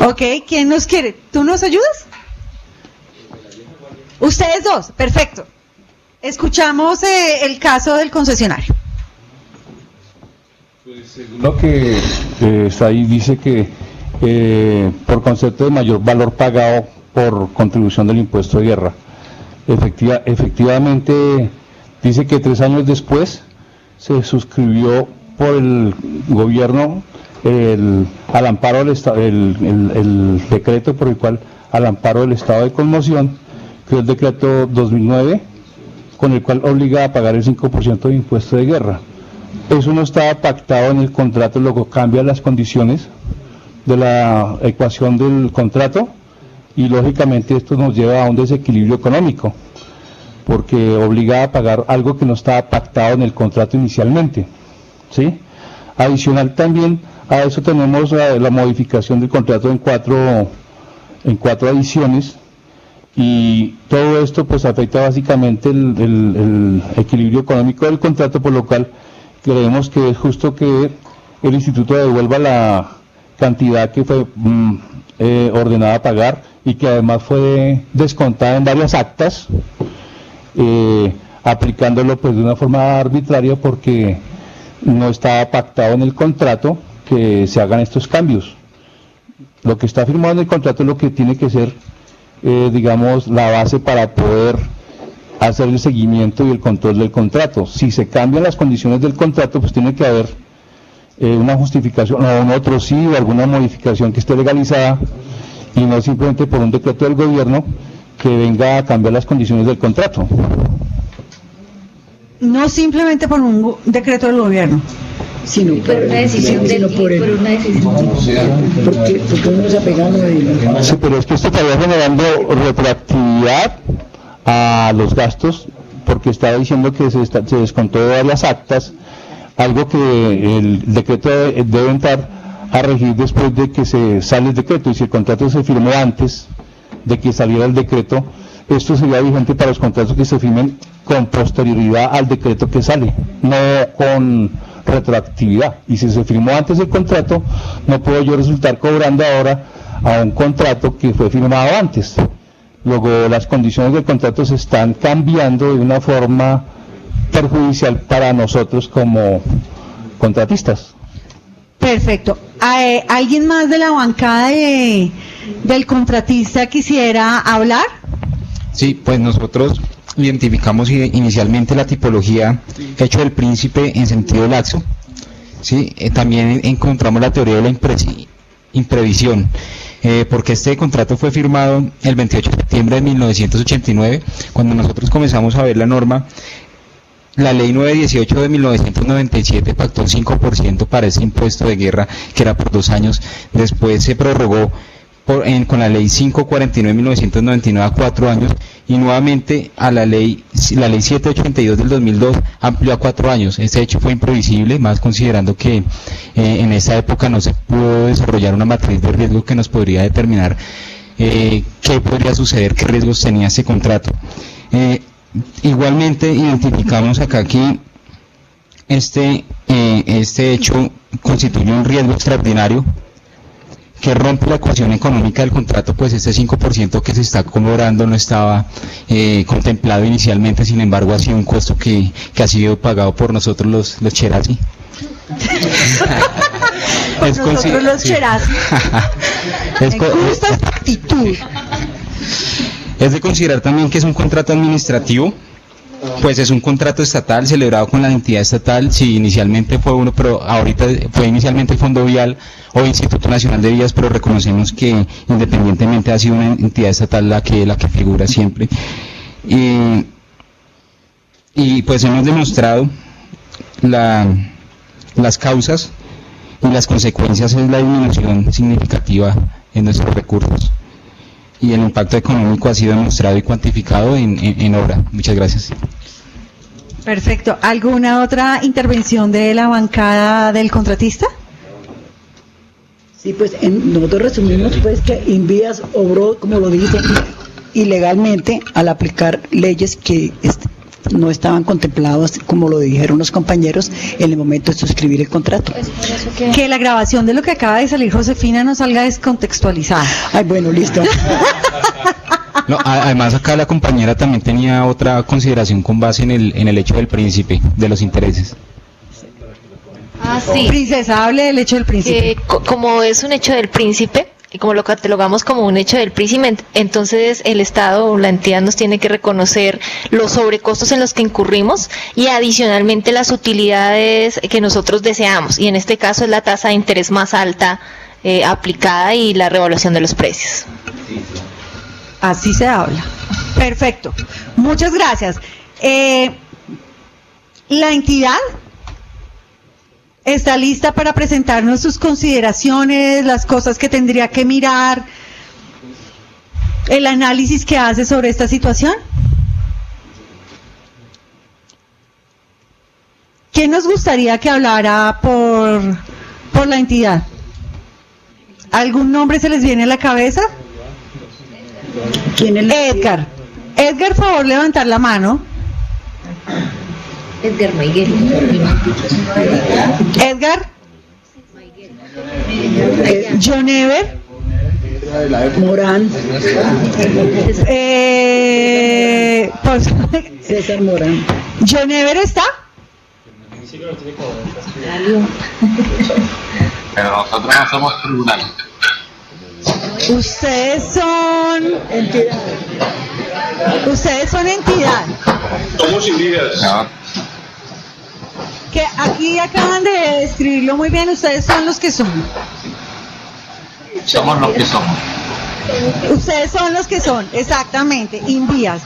Ok, ¿quién nos quiere? ¿Tú nos ayudas? Ustedes dos, perfecto. Escuchamos el caso del concesionario. Pues según lo que está ahí, dice que por concepto de mayor valor pagado por contribución del impuesto de guerra. Efectivamente, dice que 3 años después se suscribió por el gobierno al amparo del Estado, el decreto por el cual, al amparo del estado de conmoción, que es el decreto 2009, con el cual obliga a pagar el 5% de impuesto de guerra. Eso no estaba pactado en el contrato, luego cambia las condiciones de la ecuación del contrato y lógicamente esto nos lleva a un desequilibrio económico, porque obliga a pagar algo que no estaba pactado en el contrato inicialmente, ¿sí? Adicional también a eso tenemos la modificación del contrato en cuatro adiciones, y todo esto pues afecta básicamente el equilibrio económico del contrato, por lo cual creemos que es justo que el instituto devuelva la cantidad que fue ordenada a pagar y que además fue descontada en varias actas, aplicándolo pues de una forma arbitraria porque no estaba pactado en el contrato que se hagan estos cambios. Lo que está firmado en el contrato es lo que tiene que ser digamos la base para poder hacer el seguimiento y el control del contrato. Si se cambian las condiciones del contrato, pues tiene que haber una justificación o un otro sí o alguna modificación que esté legalizada y no simplemente por un decreto del gobierno que venga a cambiar las condiciones del contrato. No simplemente por un decreto del gobierno, sino por una decisión porque uno se apega a lo de... Sí, pero es que esto estaría generando retroactividad a los gastos, porque estaba diciendo que se descontó de varias actas, algo que el decreto debe entrar a regir después de que se sale el decreto, y si el contrato se firmó antes, de que saliera el decreto, esto sería vigente para los contratos que se firmen con posterioridad al decreto que sale, no con retroactividad. Y si se firmó antes el contrato, no puedo yo resultar cobrando ahora a un contrato que fue firmado antes. Luego, las condiciones del contrato se están cambiando de una forma perjudicial para nosotros como contratistas. Perfecto. ¿Alguien más de la bancada del contratista quisiera hablar? Sí, pues nosotros identificamos inicialmente la tipología hecho del príncipe en sentido laxo. Sí, también encontramos la teoría de la imprevisión, porque este contrato fue firmado el 28 de septiembre de 1989, cuando nosotros comenzamos a ver la norma. La ley 918 de 1997 pactó un 5% para ese impuesto de guerra, que era por 2 años. Después se prorrogó con la ley 549 de 1999 a 4 años, y nuevamente a la ley 782 del 2002 amplió a 4 años. Este hecho fue imprevisible, más considerando que en esa época no se pudo desarrollar una matriz de riesgo que nos podría determinar qué podría suceder, qué riesgos tenía ese contrato. Igualmente identificamos acá que este hecho constituye un riesgo extraordinario que rompe la ecuación económica del contrato, pues este 5% que se está cobrando no estaba contemplado inicialmente. Sin embargo, ha sido un costo que ha sido pagado por nosotros los Cherasi. Por nosotros los Cherasi. Me gusta esta actitud. Es de considerar también que es un contrato administrativo, pues es un contrato estatal celebrado con la entidad estatal. Sí, inicialmente fue uno, pero ahorita fue inicialmente el Fondo Vial o Instituto Nacional de Vías, pero reconocemos que independientemente ha sido una entidad estatal la que figura siempre. Y pues hemos demostrado las causas y las consecuencias es la disminución significativa en nuestros recursos. Y el impacto económico ha sido demostrado y cuantificado en obra. Muchas gracias. Perfecto. ¿Alguna otra intervención de la bancada del contratista? Sí, pues nosotros resumimos pues que Invías obró, como lo dice, ilegalmente al aplicar leyes que no estaban contempladas, como lo dijeron los compañeros, en el momento de suscribir el contrato. Que la grabación de lo que acaba de salir Josefina no salga descontextualizada. Ay, bueno, listo. No, además acá la compañera también tenía otra consideración con base en el hecho del príncipe, de los intereses. Ah, sí. Princesa, hable del hecho del príncipe. Como es un hecho del príncipe, y como lo catalogamos como un hecho del príncipe, entonces el Estado o la entidad nos tiene que reconocer los sobrecostos en los que incurrimos y adicionalmente las utilidades que nosotros deseamos, y en este caso es la tasa de interés más alta aplicada y la revaluación de los precios. Así se habla. Perfecto. Muchas gracias. La entidad está lista para presentarnos sus consideraciones, las cosas que tendría que mirar, el análisis que hace sobre esta situación. ¿Quién nos gustaría que hablara por la entidad? ¿Algún nombre se les viene a la cabeza? ¿Quién es? Edgar. Edgar, favor, levantar la mano. Edgar Maiguel. Edgar. John Ever. Morán. César Morán. ¿John Ever está? Pero nosotros no somos tribunal. Ustedes son entidad. Ustedes son entidad. Somos Invías. No. Que aquí acaban de describirlo muy bien. Ustedes son los que son. Somos los que somos. Ustedes son los que son, exactamente, Invías.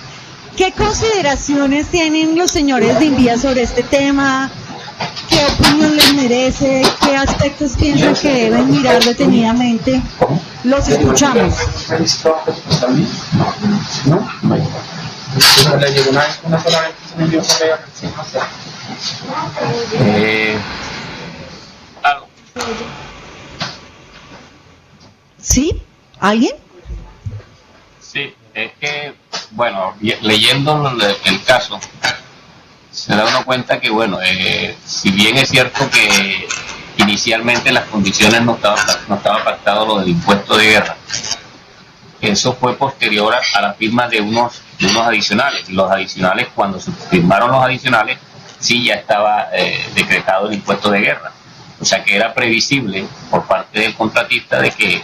¿Qué consideraciones tienen los señores de Invías sobre este tema? ¿Qué opinión les merece? ¿Qué aspectos piensan que deben mirar detenidamente? Los escuchamos. ¿Sí? ¿Alguien? Sí, es que, bueno, leyendo el caso, se da uno cuenta que, bueno, si bien es cierto que inicialmente las condiciones no estaba pactado lo del impuesto de guerra, eso fue posterior a la firma de unos adicionales. Los adicionales, cuando se firmaron los adicionales, sí ya estaba decretado el impuesto de guerra. O sea que era previsible por parte del contratista de que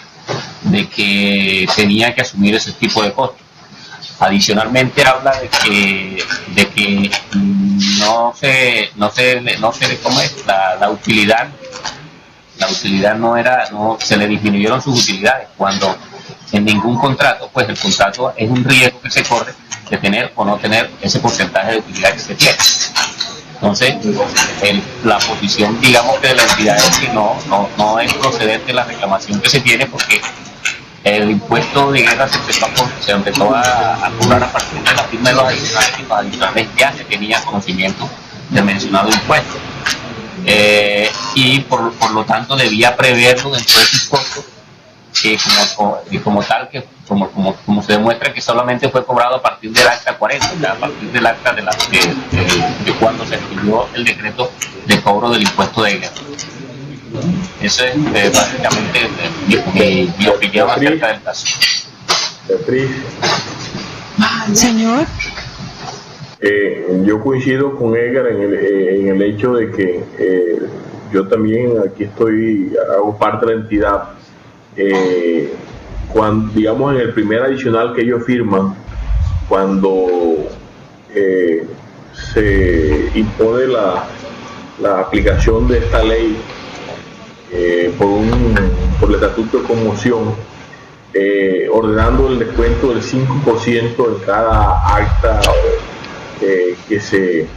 tenía que asumir ese tipo de costos. Adicionalmente habla de que no sé cómo es la utilidad. La utilidad no se le disminuyeron sus utilidades cuando en ningún contrato, pues el contrato es un riesgo que se corre de tener o no tener ese porcentaje de utilidad que se tiene. Entonces, la posición, digamos, que de la entidad es que no es procedente la reclamación que se tiene, porque el impuesto de guerra se empezó a cobrar a partir de la firma de los adicionales, y los adicionales ya se tenía conocimiento del mencionado impuesto. Y por lo tanto debía preverlo dentro de sus costos, como tal, que como se demuestra que solamente fue cobrado a partir del acta 40, o sea, a partir del acta de cuando se escribió el decreto de cobro del impuesto de guerra. Eso es básicamente mi opinión acerca del caso. Beatriz. Señor. Yo coincido con Edgar en el hecho de que yo también aquí hago parte de la entidad. Cuando, digamos, en el primer adicional que ellos firman, cuando se impone la aplicación de esta ley por el estatuto de conmoción, ordenando el descuento del 5% en cada acta que se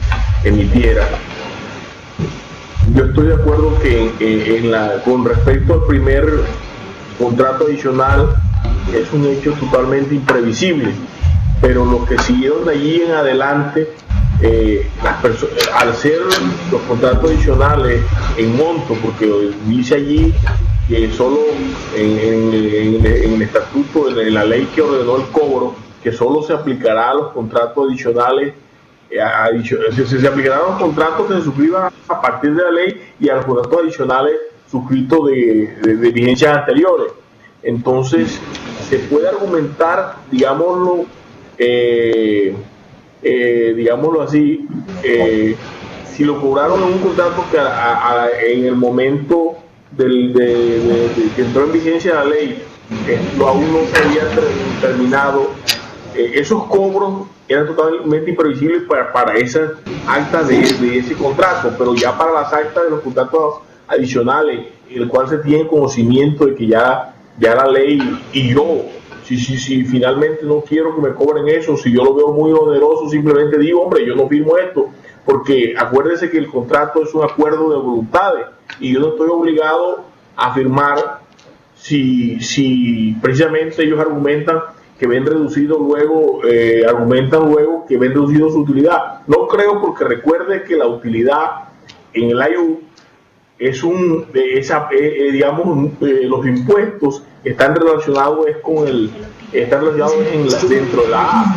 emitiera. Yo estoy de acuerdo que con respecto al primer contrato adicional es un hecho totalmente imprevisible, pero lo que siguieron de allí en adelante, al ser los contratos adicionales en monto, porque dice allí que solo en el estatuto, en la ley que ordenó el cobro, que solo se aplicará a los contratos adicionales, se aplicarán a los contratos que se suscriban a partir de la ley y a los contratos adicionales suscritos de vigencias anteriores. Entonces se puede argumentar, digámoslo así, si lo cobraron en un contrato que en el momento que entró en vigencia la ley aún no se había terminado, esos cobros eran totalmente imprevisibles para esas actas de ese contrato, pero ya para las actas de los contratos adicionales, en el cual se tiene conocimiento de que ya la ley, y yo, si finalmente no quiero que me cobren eso, si yo lo veo muy oneroso, simplemente digo, hombre, yo no firmo esto, porque acuérdense que el contrato es un acuerdo de voluntades y yo no estoy obligado a firmar si precisamente ellos argumentan que ven reducido luego, que ven reducido su utilidad. No creo, porque recuerde que la utilidad en el IU es los impuestos están relacionados dentro de la A.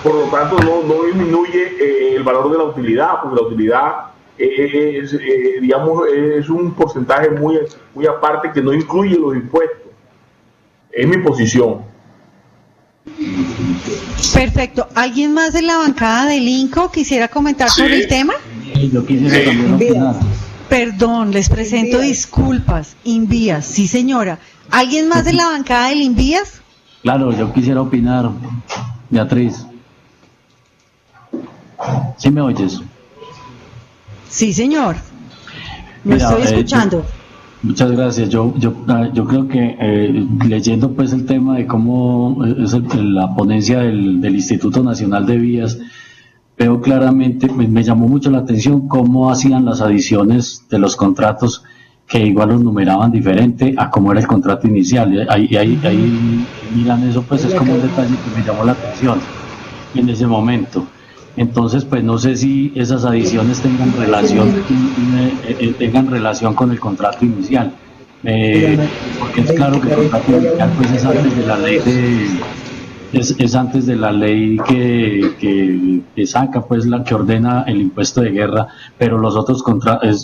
Por lo tanto, no disminuye el valor de la utilidad, porque la utilidad es un porcentaje muy aparte que no incluye los impuestos. Es mi posición. Perfecto. ¿Alguien más de la bancada del INCO quisiera comentar sobre el tema? Yo quisiera también opinar. Perdón, les presento disculpas. Invías, sí señora. ¿Alguien más de la bancada del Invías? Claro, yo quisiera opinar, Beatriz. ¿Sí me oyes? Sí, señor. Lo estoy escuchando. Muchas gracias. Yo creo que leyendo pues el tema de cómo es la ponencia del Instituto Nacional de Vías, veo claramente, me llamó mucho la atención cómo hacían las adiciones de los contratos, que igual los numeraban diferente a cómo era el contrato inicial. Ahí miran eso, pues es como un detalle que me llamó la atención en ese momento. Entonces, pues no sé si esas adiciones tengan relación con el contrato inicial, porque es claro que el contrato inicial pues es antes de la ley es antes de la ley que saca, pues la que ordena el impuesto de guerra, pero los otros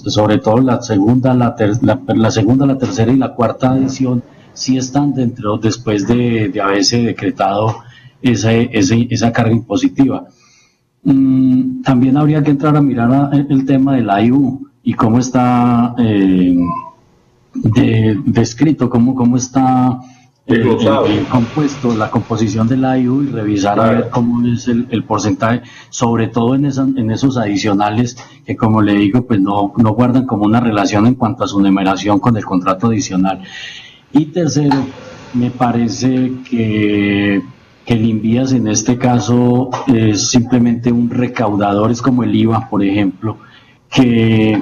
sobre todo la segunda, la tercera y la cuarta edición sí están después de haberse decretado esa carga impositiva. También habría que entrar a mirar el tema del AIU y cómo está descrito, cómo está compuesto, la composición del AIU, y revisar a ver cómo es el porcentaje, sobre todo en esos adicionales que, como le digo, pues no guardan como una relación en cuanto a su numeración con el contrato adicional. Y tercero, me parece que el INVIAS en este caso es simplemente un recaudador, es como el IVA, por ejemplo, que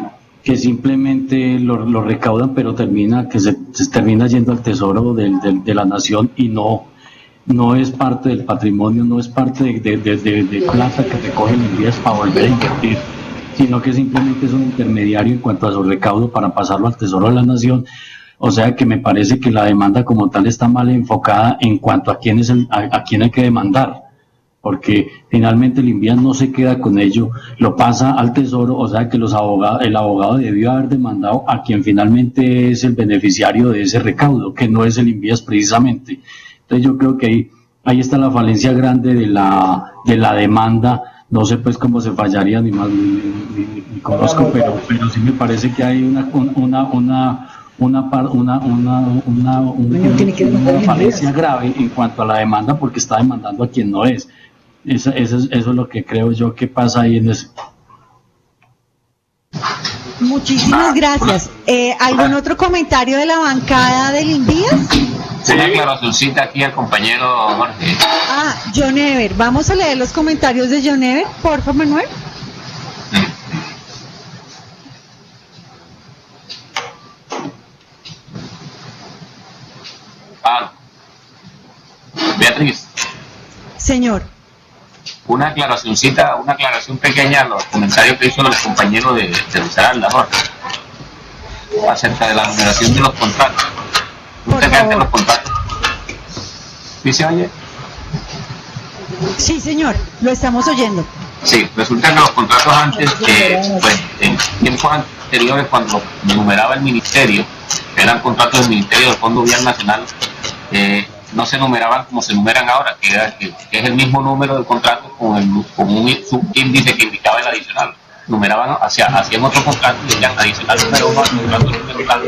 simplemente lo recaudan, pero se termina yendo al tesoro de la nación, y no es parte del patrimonio, no es parte de plata que recogen el INVIAS para volver a invertir, sino que simplemente es un intermediario en cuanto a su recaudo para pasarlo al tesoro de la nación. O sea que me parece que la demanda como tal está mal enfocada en cuanto a quién hay que demandar, porque finalmente el INVIAS no se queda con ello, lo pasa al tesoro. O sea que el abogado debió haber demandado a quien finalmente es el beneficiario de ese recaudo, que no es el INVIAS precisamente. Entonces yo creo que ahí está la falencia grande de la demanda. No sé pues cómo se fallaría, ni conozco, pero sí me parece que hay una falencia grave en cuanto a la demanda, porque está demandando a quien no es. Eso es lo que creo yo que pasa ahí en eso. Muchísimas gracias. ¿Algún otro comentario de la bancada del INVIAS? Una aclaracióncita aquí al compañero Jorge. John Ever. Vamos a leer los comentarios de John Ever, por favor, Manuel. Beatriz. Señor. Una aclaración pequeña a los comentarios que hizo el compañero de Risaralda, Jorge, acerca de la numeración de los contratos. Los contratos. ¿Sí se oye? Sí, señor, lo estamos oyendo. Sí, resulta que los contratos antes, en tiempos anteriores, cuando numeraba el ministerio, eran contratos del Ministerio del Fondo Vial Nacional, no se numeraban como se numeran ahora, que es el mismo número del contrato con un subíndice que indicaba el adicional. Numeraban, hacían otro contrato y decían adicional número 1 al contrato número tal.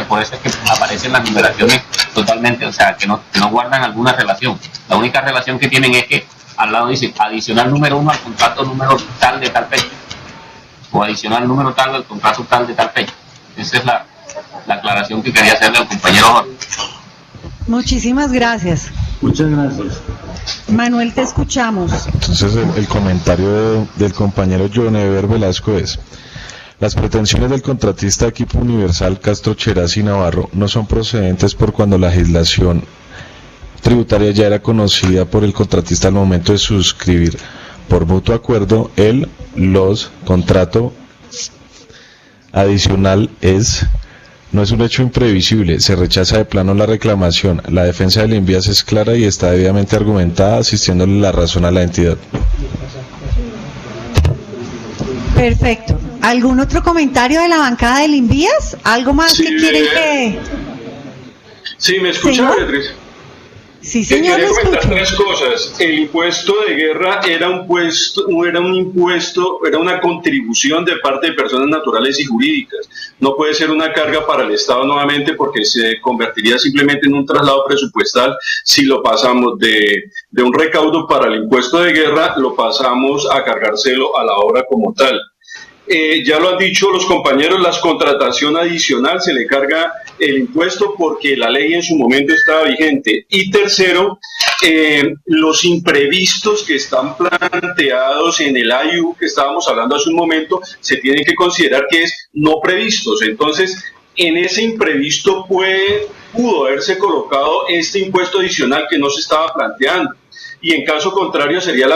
Por eso es que aparecen las numeraciones totalmente, o sea, que no guardan alguna relación. La única relación que tienen es que al lado dice adicional número 1 al contrato número tal de tal fecha, o adicional número tal del contrato tal de tal fecha. Esa es la aclaración que quería hacerle al compañero Jorge. Muchísimas gracias. Muchas gracias. Manuel, te escuchamos. Entonces el comentario del compañero John Ever Velasco es: las pretensiones del contratista Equipo Universal Castro Cheraz y Navarro no son procedentes por cuando la legislación tributaria ya era conocida por el contratista al momento de suscribir por mutuo acuerdo los contrato adicional no es un hecho imprevisible, se rechaza de plano la reclamación. La defensa del INVIAS es clara y está debidamente argumentada, asistiéndole la razón a la entidad. Perfecto. ¿Algún otro comentario de la bancada del INVIAS? ¿Algo más que quieren que...? Sí, ¿me escucha, Beatriz? Sí, señor, quería comentar escucho. tres cosas. El impuesto de guerra era una contribución de parte de personas naturales y jurídicas. No puede ser una carga para el Estado nuevamente, porque se convertiría simplemente en un traslado presupuestal si lo pasamos de un recaudo para el impuesto de guerra, lo pasamos a cargárselo a la obra como tal. Ya lo han dicho los compañeros, la contratación adicional se le carga el impuesto porque la ley en su momento estaba vigente. Y tercero, los imprevistos que están planteados en el AIU que estábamos hablando hace un momento, se tienen que considerar que es no previstos. Entonces, en ese imprevisto pudo haberse colocado este impuesto adicional que no se estaba planteando. Y en caso contrario sería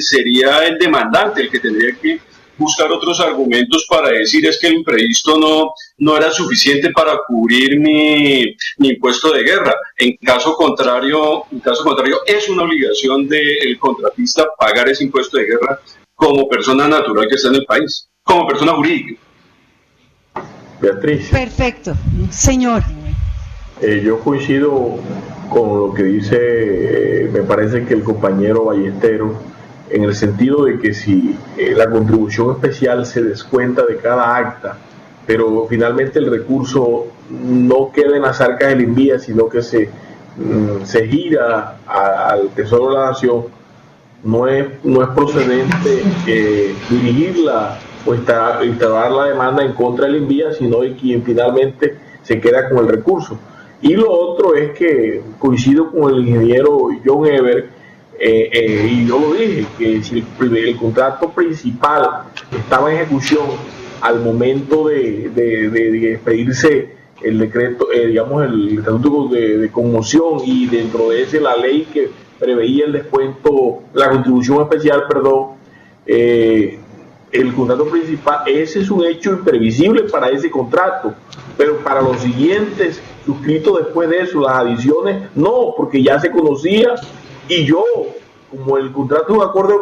sería el demandante el que tendría que buscar otros argumentos para decir es que el imprevisto no era suficiente para cubrir mi impuesto de guerra. En caso contrario es una obligación del contratista pagar ese impuesto de guerra como persona natural que está en el país, como persona jurídica. Beatriz. Perfecto, señor. Yo coincido con lo que dice, me parece que el compañero Ballesteros, en el sentido de que si la contribución especial se descuenta de cada acta, pero finalmente el recurso no queda en las arcas del INVIA, sino que se gira al Tesoro de la Nación, no es procedente dirigirla o instalar la demanda en contra del INVIA, sino de quien finalmente se queda con el recurso. Y lo otro es que coincido con el ingeniero John Eber, y yo lo dije, que si el contrato principal estaba en ejecución al momento de expedirse el decreto, digamos el estatuto de conmoción, y dentro de ese la ley que preveía el descuento, la contribución especial, el contrato principal, ese es un hecho imprevisible para ese contrato, pero para los siguientes suscritos después de eso, las adiciones, no, porque ya se conocía, y yo, como el contrato es un acuerdo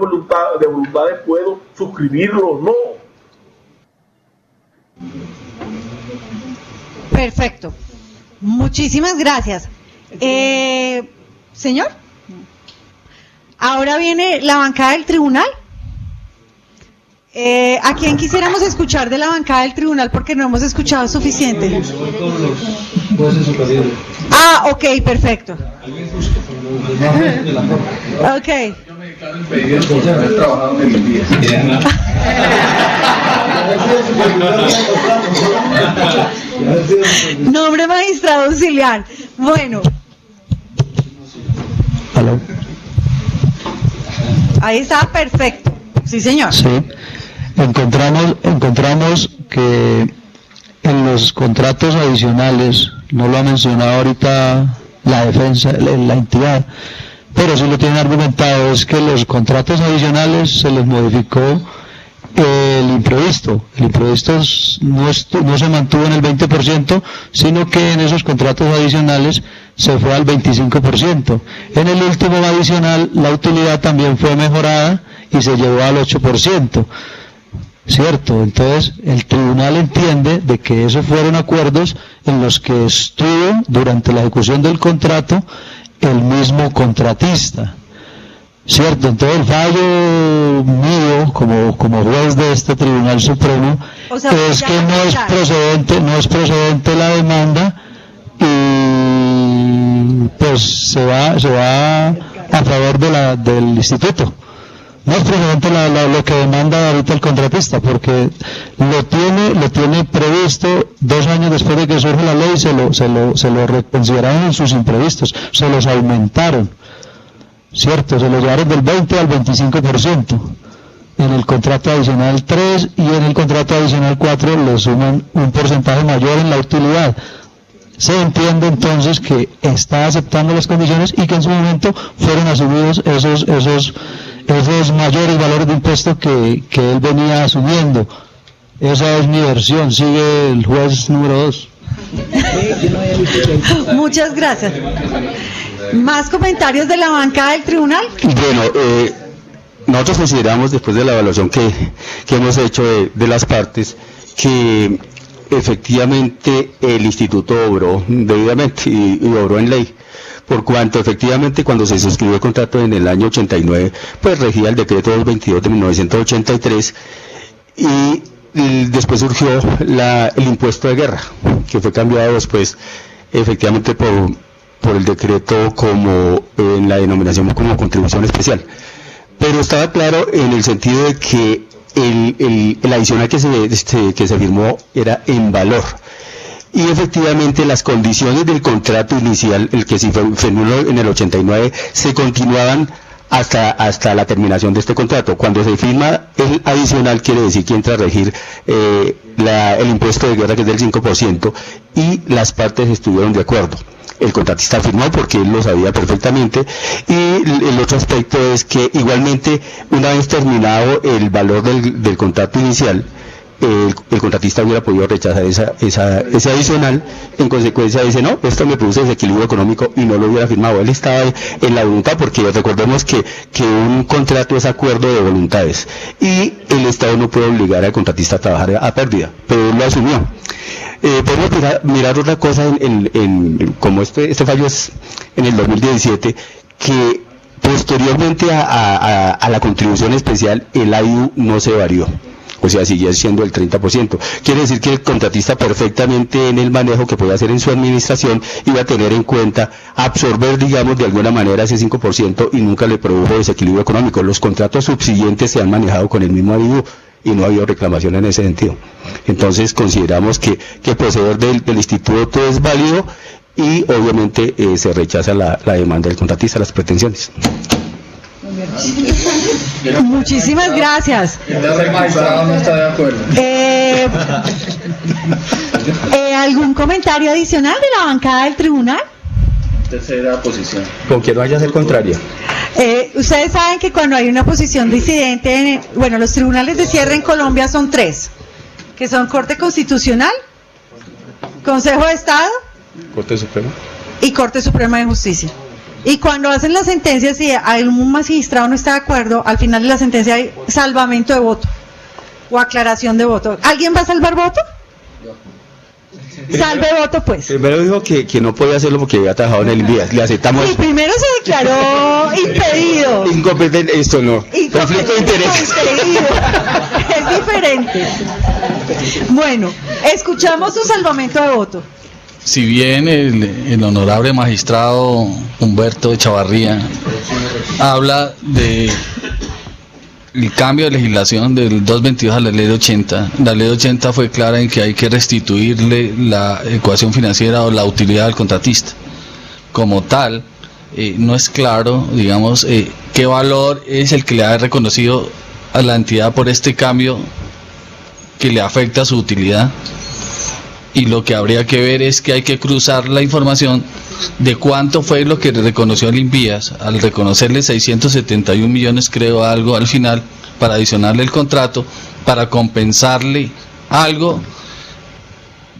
de voluntades, puedo suscribirlo, no. Perfecto. Muchísimas gracias. Señor, ahora viene la bancada del tribunal. ¿A quién quisiéramos escuchar de la bancada del tribunal? Porque no hemos escuchado suficiente. Ah, ok, perfecto. Ok. Nombre magistrado auxiliar. Bueno. ¿Aló? Ahí está, perfecto. Sí, señor. Sí. Encontramos que en los contratos adicionales, no lo ha mencionado ahorita la defensa, la entidad, pero sí lo tienen argumentado, es que los contratos adicionales se les modificó el imprevisto. El imprevisto no se mantuvo en el 20%, sino que en esos contratos adicionales se fue al 25%. En el último adicional, la utilidad también fue mejorada y se llevó al 8%. ¿Cierto? Entonces, el tribunal entiende de que esos fueron acuerdos en los que estuvo durante la ejecución del contrato el mismo contratista. ¿Cierto? Entonces, el fallo mío como juez de este Tribunal Supremo es que no es procedente la demanda, y pues se va a favor del instituto. No es procedente lo que demanda ahorita el contratista, porque lo tiene previsto 2 años después de que surge la ley, se lo reconsideraron en sus imprevistos, se los aumentaron, ¿cierto? Se los llevaron del 20 al 25%. En el contrato adicional 3 y en el contrato adicional 4 le suman un porcentaje mayor en la utilidad. Se entiende entonces que está aceptando las condiciones y que en su momento fueron asumidos esos mayores valores de impuesto que él venía asumiendo. Esa es mi versión. Sigue el juez número 2. Muchas gracias. ¿Más comentarios de la bancada del tribunal? Bueno, nosotros consideramos, después de la evaluación que hemos hecho de las partes, que efectivamente el instituto obró debidamente y obró en ley, por cuanto efectivamente cuando se suscribió el contrato en el año 89, pues regía el decreto 222 de 1983, y después surgió el impuesto de guerra, que fue cambiado después efectivamente por el decreto como en la denominación como contribución especial. Pero estaba claro en el sentido de que el adicional que se firmó era en valor, y efectivamente las condiciones del contrato inicial, el que se firmó en el 89, se continuaban hasta la terminación de este contrato. Cuando se firma el adicional, quiere decir que entra a regir el impuesto de guerra, que es del 5%, y las partes estuvieron de acuerdo. el contratista firmó porque él lo sabía perfectamente. Y el otro aspecto es que igualmente, una vez terminado el valor del contrato inicial, el contratista hubiera podido rechazar ese adicional. En consecuencia dice, no, esto me produce desequilibrio económico, y no lo hubiera firmado. Él estaba en la voluntad, porque recordemos que un contrato es acuerdo de voluntades, y el Estado no puede obligar al contratista a trabajar a pérdida, pero él lo asumió. Podemos mirar otra cosa como este fallo es en el 2017, que posteriormente a la contribución especial el IU no se varió. O sea, sigue siendo el 30%. Quiere decir que el contratista perfectamente en el manejo que puede hacer en su administración iba a tener en cuenta absorber, digamos, de alguna manera ese 5%, y nunca le produjo desequilibrio económico. Los contratos subsiguientes se han manejado con el mismo IU y no ha habido reclamación en ese sentido. Entonces consideramos que el proceder del instituto es válido, y obviamente se rechaza la demanda del contratista, las pretensiones. Muchísimas gracias. El magistrado no está de acuerdo. ¿Algún comentario adicional de la bancada del tribunal? Tercera posición. Con que no haya ser contraria. Ustedes saben que cuando hay una posición disidente, los tribunales de cierre en Colombia son 3, que son Corte Constitucional, Consejo de Estado, Corte Suprema y Corte Suprema de Justicia. Y cuando hacen las sentencias y algún magistrado no está de acuerdo, al final de la sentencia hay salvamento de voto o aclaración de voto. ¿Alguien va a salvar voto? Salve voto, pues. Primero dijo que no podía hacerlo porque había trabajado en el INVIAS. Le aceptamos. Y primero se declaró impedido. Incompetente, esto no. Conflicto de intereses. Es diferente. Bueno, escuchamos su salvamento de voto. Si bien el honorable magistrado Humberto Echavarría habla de el cambio de legislación del 222 a la ley de 80, la ley de 80 fue clara en que hay que restituirle la ecuación financiera o la utilidad al contratista. Como tal, no es claro, digamos, qué valor es el que le ha reconocido a la entidad por este cambio que le afecta a su utilidad. Y lo que habría que ver es que hay que cruzar la información de cuánto fue lo que le reconoció el INVIAS al reconocerle 671 millones, creo, algo al final, para adicionarle el contrato, para compensarle algo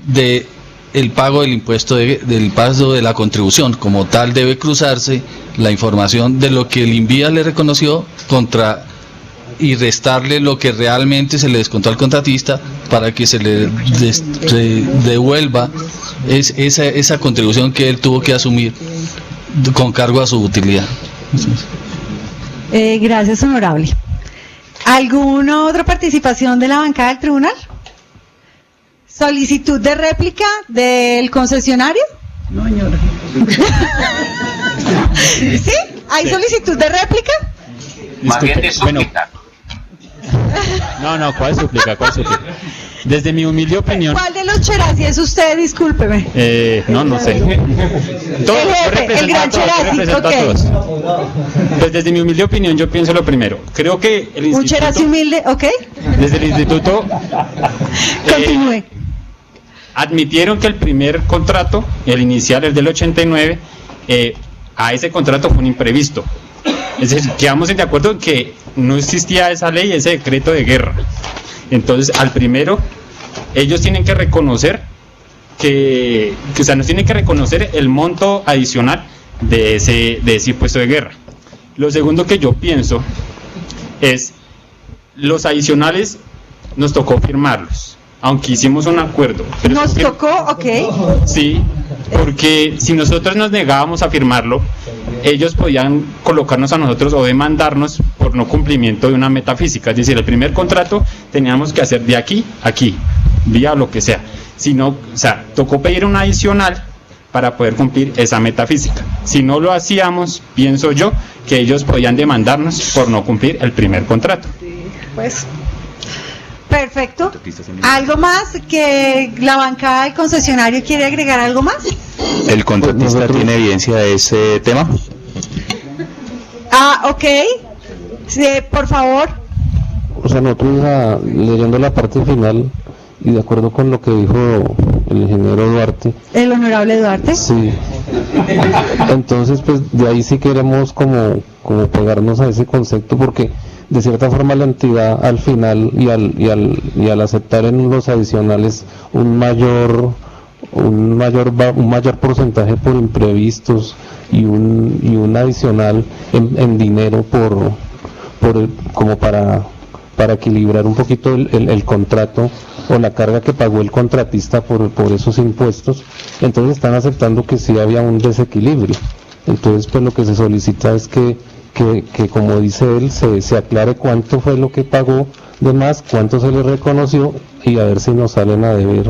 de el pago del impuesto del pago de la contribución. Como tal, debe cruzarse la información de lo que el INVIAS le reconoció y restarle lo que realmente se le descontó al contratista para que se le devuelva esa contribución que él tuvo que asumir con cargo a su utilidad. Gracias, honorable. ¿Alguna otra participación de la bancada del tribunal? ¿Solicitud de réplica del concesionario? No, señora. ¿Sí? ¿Hay solicitud de réplica? Más bien de súplica. No, ¿cuál súplica? Desde mi humilde opinión. ¿Cuál de los Cherasi es usted? Discúlpeme. No sé. El gran Cherasi, ok. Pues desde mi humilde opinión yo pienso lo primero. Creo que el instituto... Un Cherasi humilde, ok. Desde el instituto... Continúe. Admitieron que el primer contrato, el inicial, el del 89, a ese contrato fue un imprevisto. Es decir, quedamos de acuerdo en que no existía esa ley, ese decreto de guerra. Entonces, al primero, ellos tienen que reconocer nos tienen que reconocer el monto adicional de ese impuesto de guerra. Lo segundo que yo pienso es, los adicionales nos tocó firmarlos, aunque hicimos un acuerdo. ¿Nos tocó? Ok. Sí, porque si nosotros nos negábamos a firmarlo, ellos podían colocarnos a nosotros o demandarnos por no cumplimiento de una metafísica. Es decir, el primer contrato teníamos que hacer de aquí a aquí, vía lo que sea. Si no, tocó pedir un adicional para poder cumplir esa metafísica. Si no lo hacíamos, pienso yo que ellos podían demandarnos por no cumplir el primer contrato. Pues, perfecto. ¿Algo más que la bancada del concesionario quiere agregar? ¿Algo más? ¿El contratista tiene evidencia de ese tema? Ok. Sí, por favor. O sea, nosotros leyendo la parte final y de acuerdo con lo que dijo el ingeniero Duarte. El honorable Duarte. Sí. Entonces, pues de ahí sí queremos como pegarnos a ese concepto, porque de cierta forma la entidad al final y al aceptar en los adicionales un mayor porcentaje por imprevistos y un adicional en dinero como para equilibrar un poquito el contrato o la carga que pagó el contratista por esos impuestos. Entonces están aceptando que sí había un desequilibrio. Entonces pues lo que se solicita es que como dice él, se aclare cuánto fue lo que pagó de más, cuánto se le reconoció, y a ver si nos salen a deber.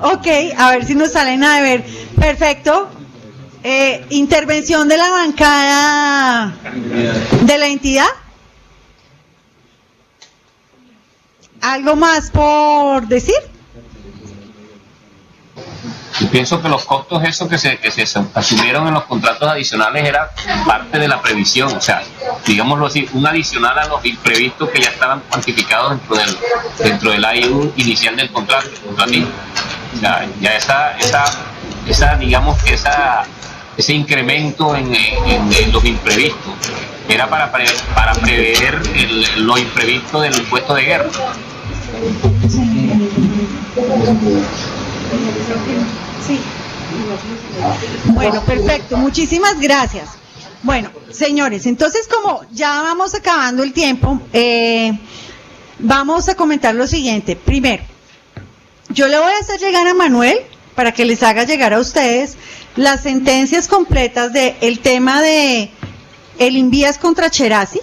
Ok, a ver si nos salen a deber. Perfecto. Intervención de la bancada de la entidad. ¿Algo más por decir? Yo pienso que los costos esos que se asumieron en los contratos adicionales era parte de la previsión, o sea, digámoslo así, un adicional a los imprevistos que ya estaban cuantificados dentro del AIU inicial del contratista. O sea, ya esa digamos que ese incremento en los imprevistos era para prever lo imprevisto del impuesto de guerra. Sí. Bueno, perfecto. Muchísimas gracias. Bueno, señores, entonces como ya vamos acabando el tiempo, vamos a comentar lo siguiente. Primero, yo le voy a hacer llegar a Manuel para que les haga llegar a ustedes las sentencias completas del tema de el Invías contra Cherasi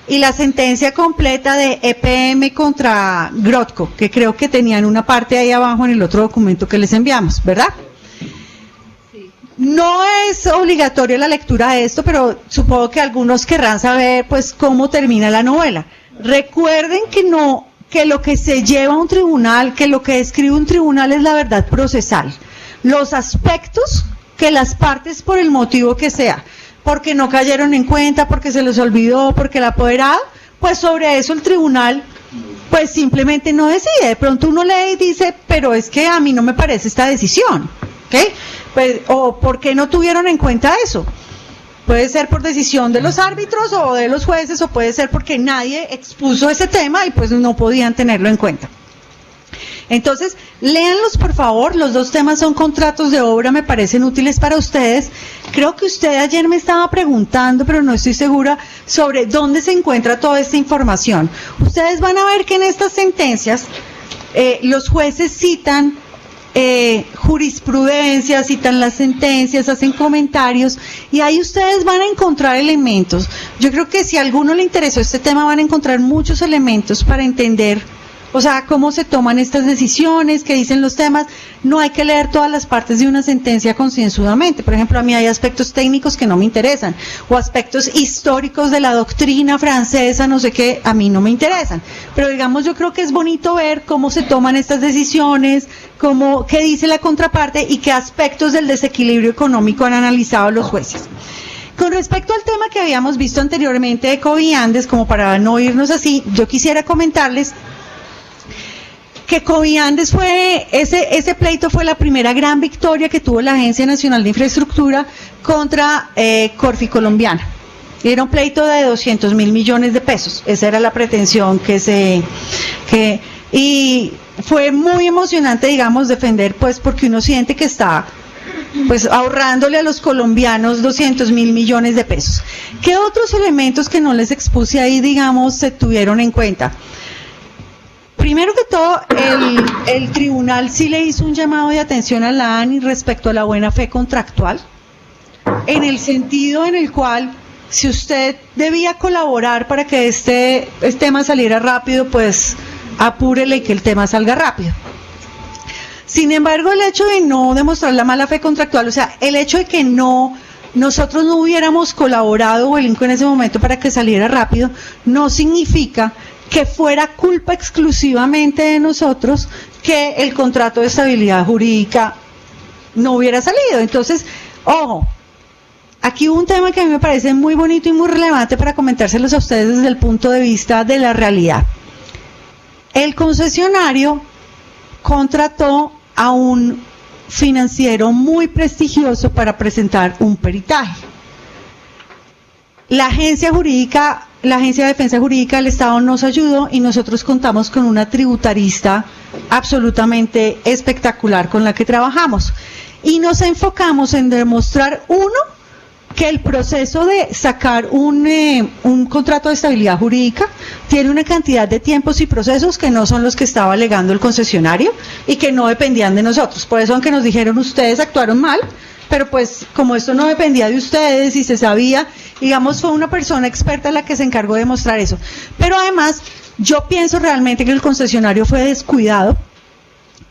y la sentencia completa de EPM contra Grotco, que creo que tenían una parte ahí abajo en el otro documento que les enviamos, ¿verdad? Sí. No es obligatorio la lectura de esto, pero supongo que algunos querrán saber pues cómo termina la novela. Recuerden que lo que se lleva a un tribunal, que lo que escribe un tribunal es la verdad procesal. Los aspectos que las partes, por el motivo que sea, porque no cayeron en cuenta, porque se les olvidó, porque el apoderado, pues sobre eso el tribunal pues simplemente no decide. De pronto uno lee y dice, pero es que a mí no me parece esta decisión, ¿ok? Pues, o ¿por qué no tuvieron en cuenta eso? Puede ser por decisión de los árbitros o de los jueces, o puede ser porque nadie expuso ese tema y pues no podían tenerlo en cuenta. Entonces, léanlos por favor, los dos temas son contratos de obra, me parecen útiles para ustedes. Creo que usted ayer me estaba preguntando, pero no estoy segura, sobre dónde se encuentra toda esta información. Ustedes van a ver que en estas sentencias los jueces citan jurisprudencia, citan las sentencias, hacen comentarios, y ahí ustedes van a encontrar elementos. Yo creo que si a alguno le interesó este tema van a encontrar muchos elementos para entender, o sea, cómo se toman estas decisiones, qué dicen los temas. No hay que leer todas las partes de una sentencia concienzudamente. Por ejemplo, a mí hay aspectos técnicos que no me interesan, o aspectos históricos de la doctrina francesa, no sé qué, a mí no me interesan. Pero digamos, yo creo que es bonito ver cómo se toman estas decisiones, qué dice la contraparte y qué aspectos del desequilibrio económico han analizado los jueces. Con respecto al tema que habíamos visto anteriormente de Coviandes, como para no irnos así, yo quisiera comentarles que Coviandes ese pleito fue la primera gran victoria que tuvo la Agencia Nacional de Infraestructura contra Corfi Colombiana. Era un pleito de 200.000 millones de pesos, esa era la pretensión y fue muy emocionante, digamos, defender, pues, porque uno siente que está pues ahorrándole a los colombianos 200.000 millones de pesos. ¿Qué otros elementos que no les expuse ahí, digamos, se tuvieron en cuenta? Primero que todo, el tribunal sí le hizo un llamado de atención a la ANI respecto a la buena fe contractual, en el sentido en el cual, si usted debía colaborar para que este tema saliera rápido, pues apúrele y que el tema salga rápido. Sin embargo, el hecho de no demostrar la mala fe contractual, o sea, el hecho de que nosotros no hubiéramos colaborado o el INCO en ese momento para que saliera rápido, no significa que fuera culpa exclusivamente de nosotros que el contrato de estabilidad jurídica no hubiera salido. Entonces, ojo, aquí hubo un tema que a mí me parece muy bonito y muy relevante para comentárselos a ustedes desde el punto de vista de la realidad. El concesionario contrató a un financiero muy prestigioso para presentar un peritaje. La agencia de defensa jurídica del Estado nos ayudó y nosotros contamos con una tributarista absolutamente espectacular con la que trabajamos. Y nos enfocamos en demostrar, uno, que el proceso de sacar un contrato de estabilidad jurídica tiene una cantidad de tiempos y procesos que no son los que estaba alegando el concesionario y que no dependían de nosotros. Por eso, aunque nos dijeron ustedes actuaron mal, pero pues como esto no dependía de ustedes y se sabía, digamos, fue una persona experta la que se encargó de mostrar eso. Pero además, yo pienso realmente que el concesionario fue descuidado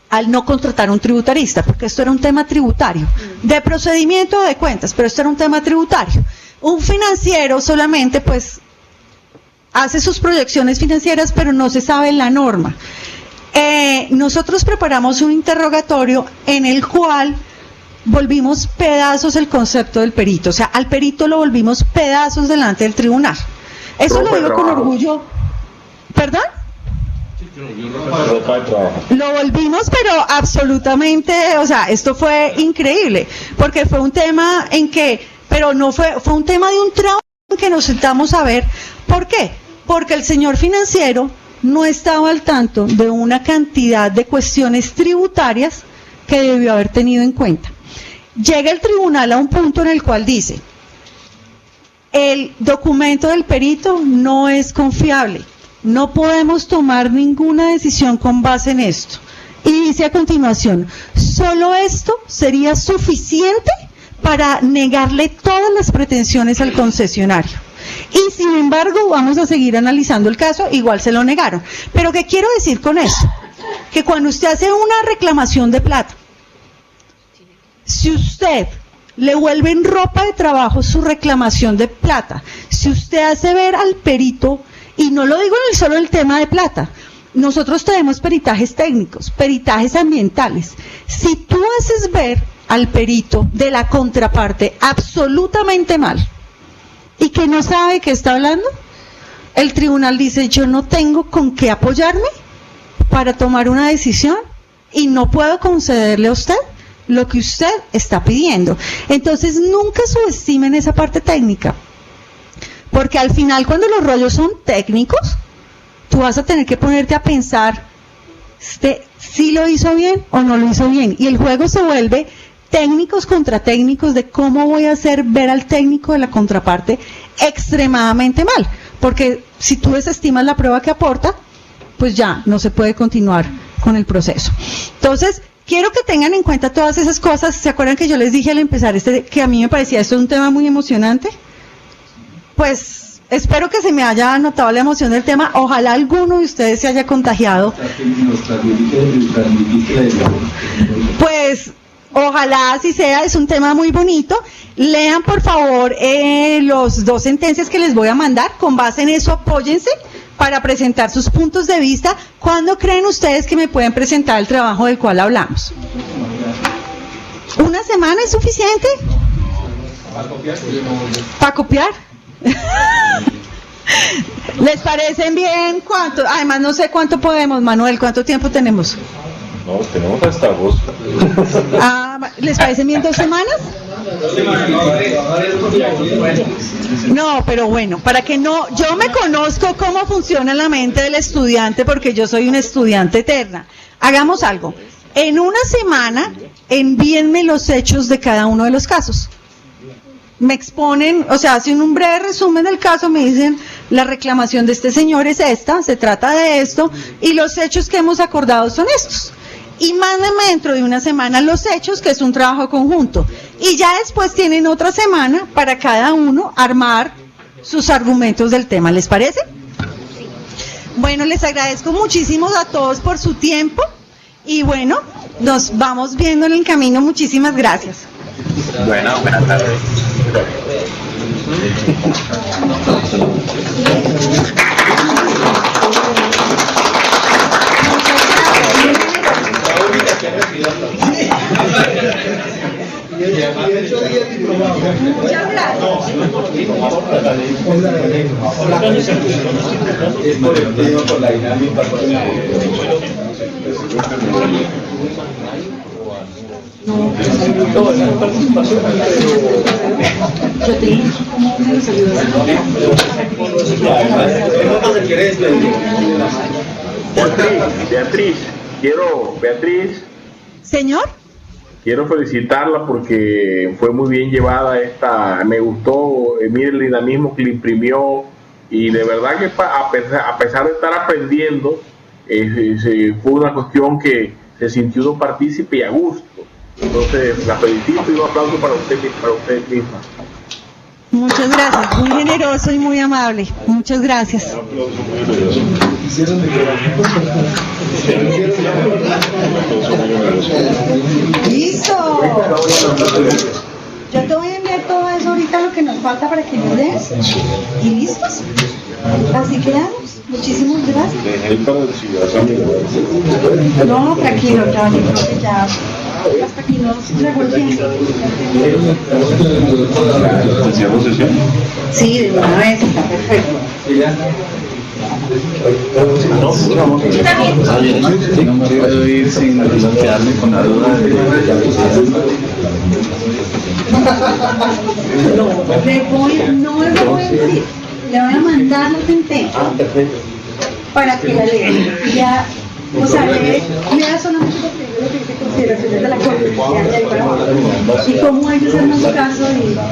al no contratar un tributarista, porque esto era un tema tributario, de procedimiento de cuentas, pero esto era un tema tributario. Un financiero solamente, pues, hace sus proyecciones financieras, pero no se sabe la norma. Nosotros preparamos un interrogatorio en el cual volvimos pedazos el concepto del perito, o sea, al perito lo volvimos pedazos delante del tribunal. Eso lo digo con orgullo. ¿Perdón? Lo volvimos, pero absolutamente, o sea, esto fue increíble, porque fue un tema en que, pero no fue un tema de un trabajo en que nos sentamos a ver. ¿Por qué? Porque el señor financiero no estaba al tanto de una cantidad de cuestiones tributarias que debió haber tenido en cuenta. Llega el tribunal a un punto en el cual dice, el documento del perito no es confiable. No podemos tomar ninguna decisión con base en esto. Y dice a continuación, solo esto sería suficiente para negarle todas las pretensiones al concesionario. Y sin embargo, vamos a seguir analizando el caso, igual se lo negaron. Pero ¿qué quiero decir con esto? Que cuando usted hace una reclamación de plata, si usted le vuelve en ropa de trabajo su reclamación de plata, si usted hace ver al perito, y no lo digo solo en el tema de plata, nosotros tenemos peritajes técnicos, peritajes ambientales. Si tú haces ver al perito de la contraparte absolutamente mal y que no sabe qué está hablando, el tribunal dice, yo no tengo con qué apoyarme para tomar una decisión y no puedo concederle a usted lo que usted está pidiendo. Entonces nunca subestimen esa parte técnica. Porque al final, cuando los rollos son técnicos, tú vas a tener que ponerte a pensar si lo hizo bien o no lo hizo bien. Y el juego se vuelve técnicos contra técnicos de cómo voy a hacer ver al técnico de la contraparte extremadamente mal. Porque si tú desestimas la prueba que aporta, pues ya no se puede continuar con el proceso. Entonces, quiero que tengan en cuenta todas esas cosas. ¿Se acuerdan que yo les dije al empezar que a mí me parecía esto un tema muy emocionante? Pues espero que se me haya notado la emoción del tema. Ojalá alguno de ustedes se haya contagiado. Pues ojalá así sea, es un tema muy bonito. Lean por favor los 2 sentencias que les voy a mandar. Con base en eso apóyense para presentar sus puntos de vista. ¿Cuándo creen ustedes que me pueden presentar el trabajo del cual hablamos? ¿Una semana es suficiente? ¿Para copiar? ¿Les parecen bien? ¿Cuánto? Además no sé cuánto podemos, Manuel, ¿cuánto tiempo tenemos? No, tenemos hasta agosto. ¿Les parecen bien 2 semanas? No, pero bueno, para que no, yo me conozco cómo funciona la mente del estudiante porque yo soy una estudiante eterna. Hagamos algo. En una semana, envíenme los hechos de cada uno de los casos. Me exponen, o sea, hacen un breve resumen del caso, me dicen, la reclamación de este señor es esta, se trata de esto, y los hechos que hemos acordado son estos. Y mándenme dentro de una semana los hechos, que es un trabajo conjunto. Y ya después tienen otra semana para cada uno armar sus argumentos del tema, ¿les parece? Bueno, les agradezco muchísimo a todos por su tiempo, y bueno, nos vamos viendo en el camino, muchísimas gracias. Bueno, buenas tardes. Muchas gracias. Beatriz, señor, quiero felicitarla porque fue muy bien llevada esta, me gustó, mire el dinamismo que le imprimió, y de verdad que a pesar de estar aprendiendo, fue una cuestión que se sintió uno partícipe y a gusto. Entonces la felicito y un aplauso para usted misma. muchas gracias, muy generoso y muy amable, muchas gracias. Listo. Yo te voy a enviar todo eso ahorita, lo que nos falta para que nos des. Y listos. Así quedamos. Muchísimas gracias. No, tranquilo, ya, yo creo que ya hasta aquí nos revolvimos. Sí, de una vez, está perfecto. No puedo ir sin quedarme con la duda de... No me voy a decir, le voy a mandar la sentencia para que la lea. Ya, o sea, lea solamente lo que dice consideraciones de la Corte y cómo ellos hacen su caso y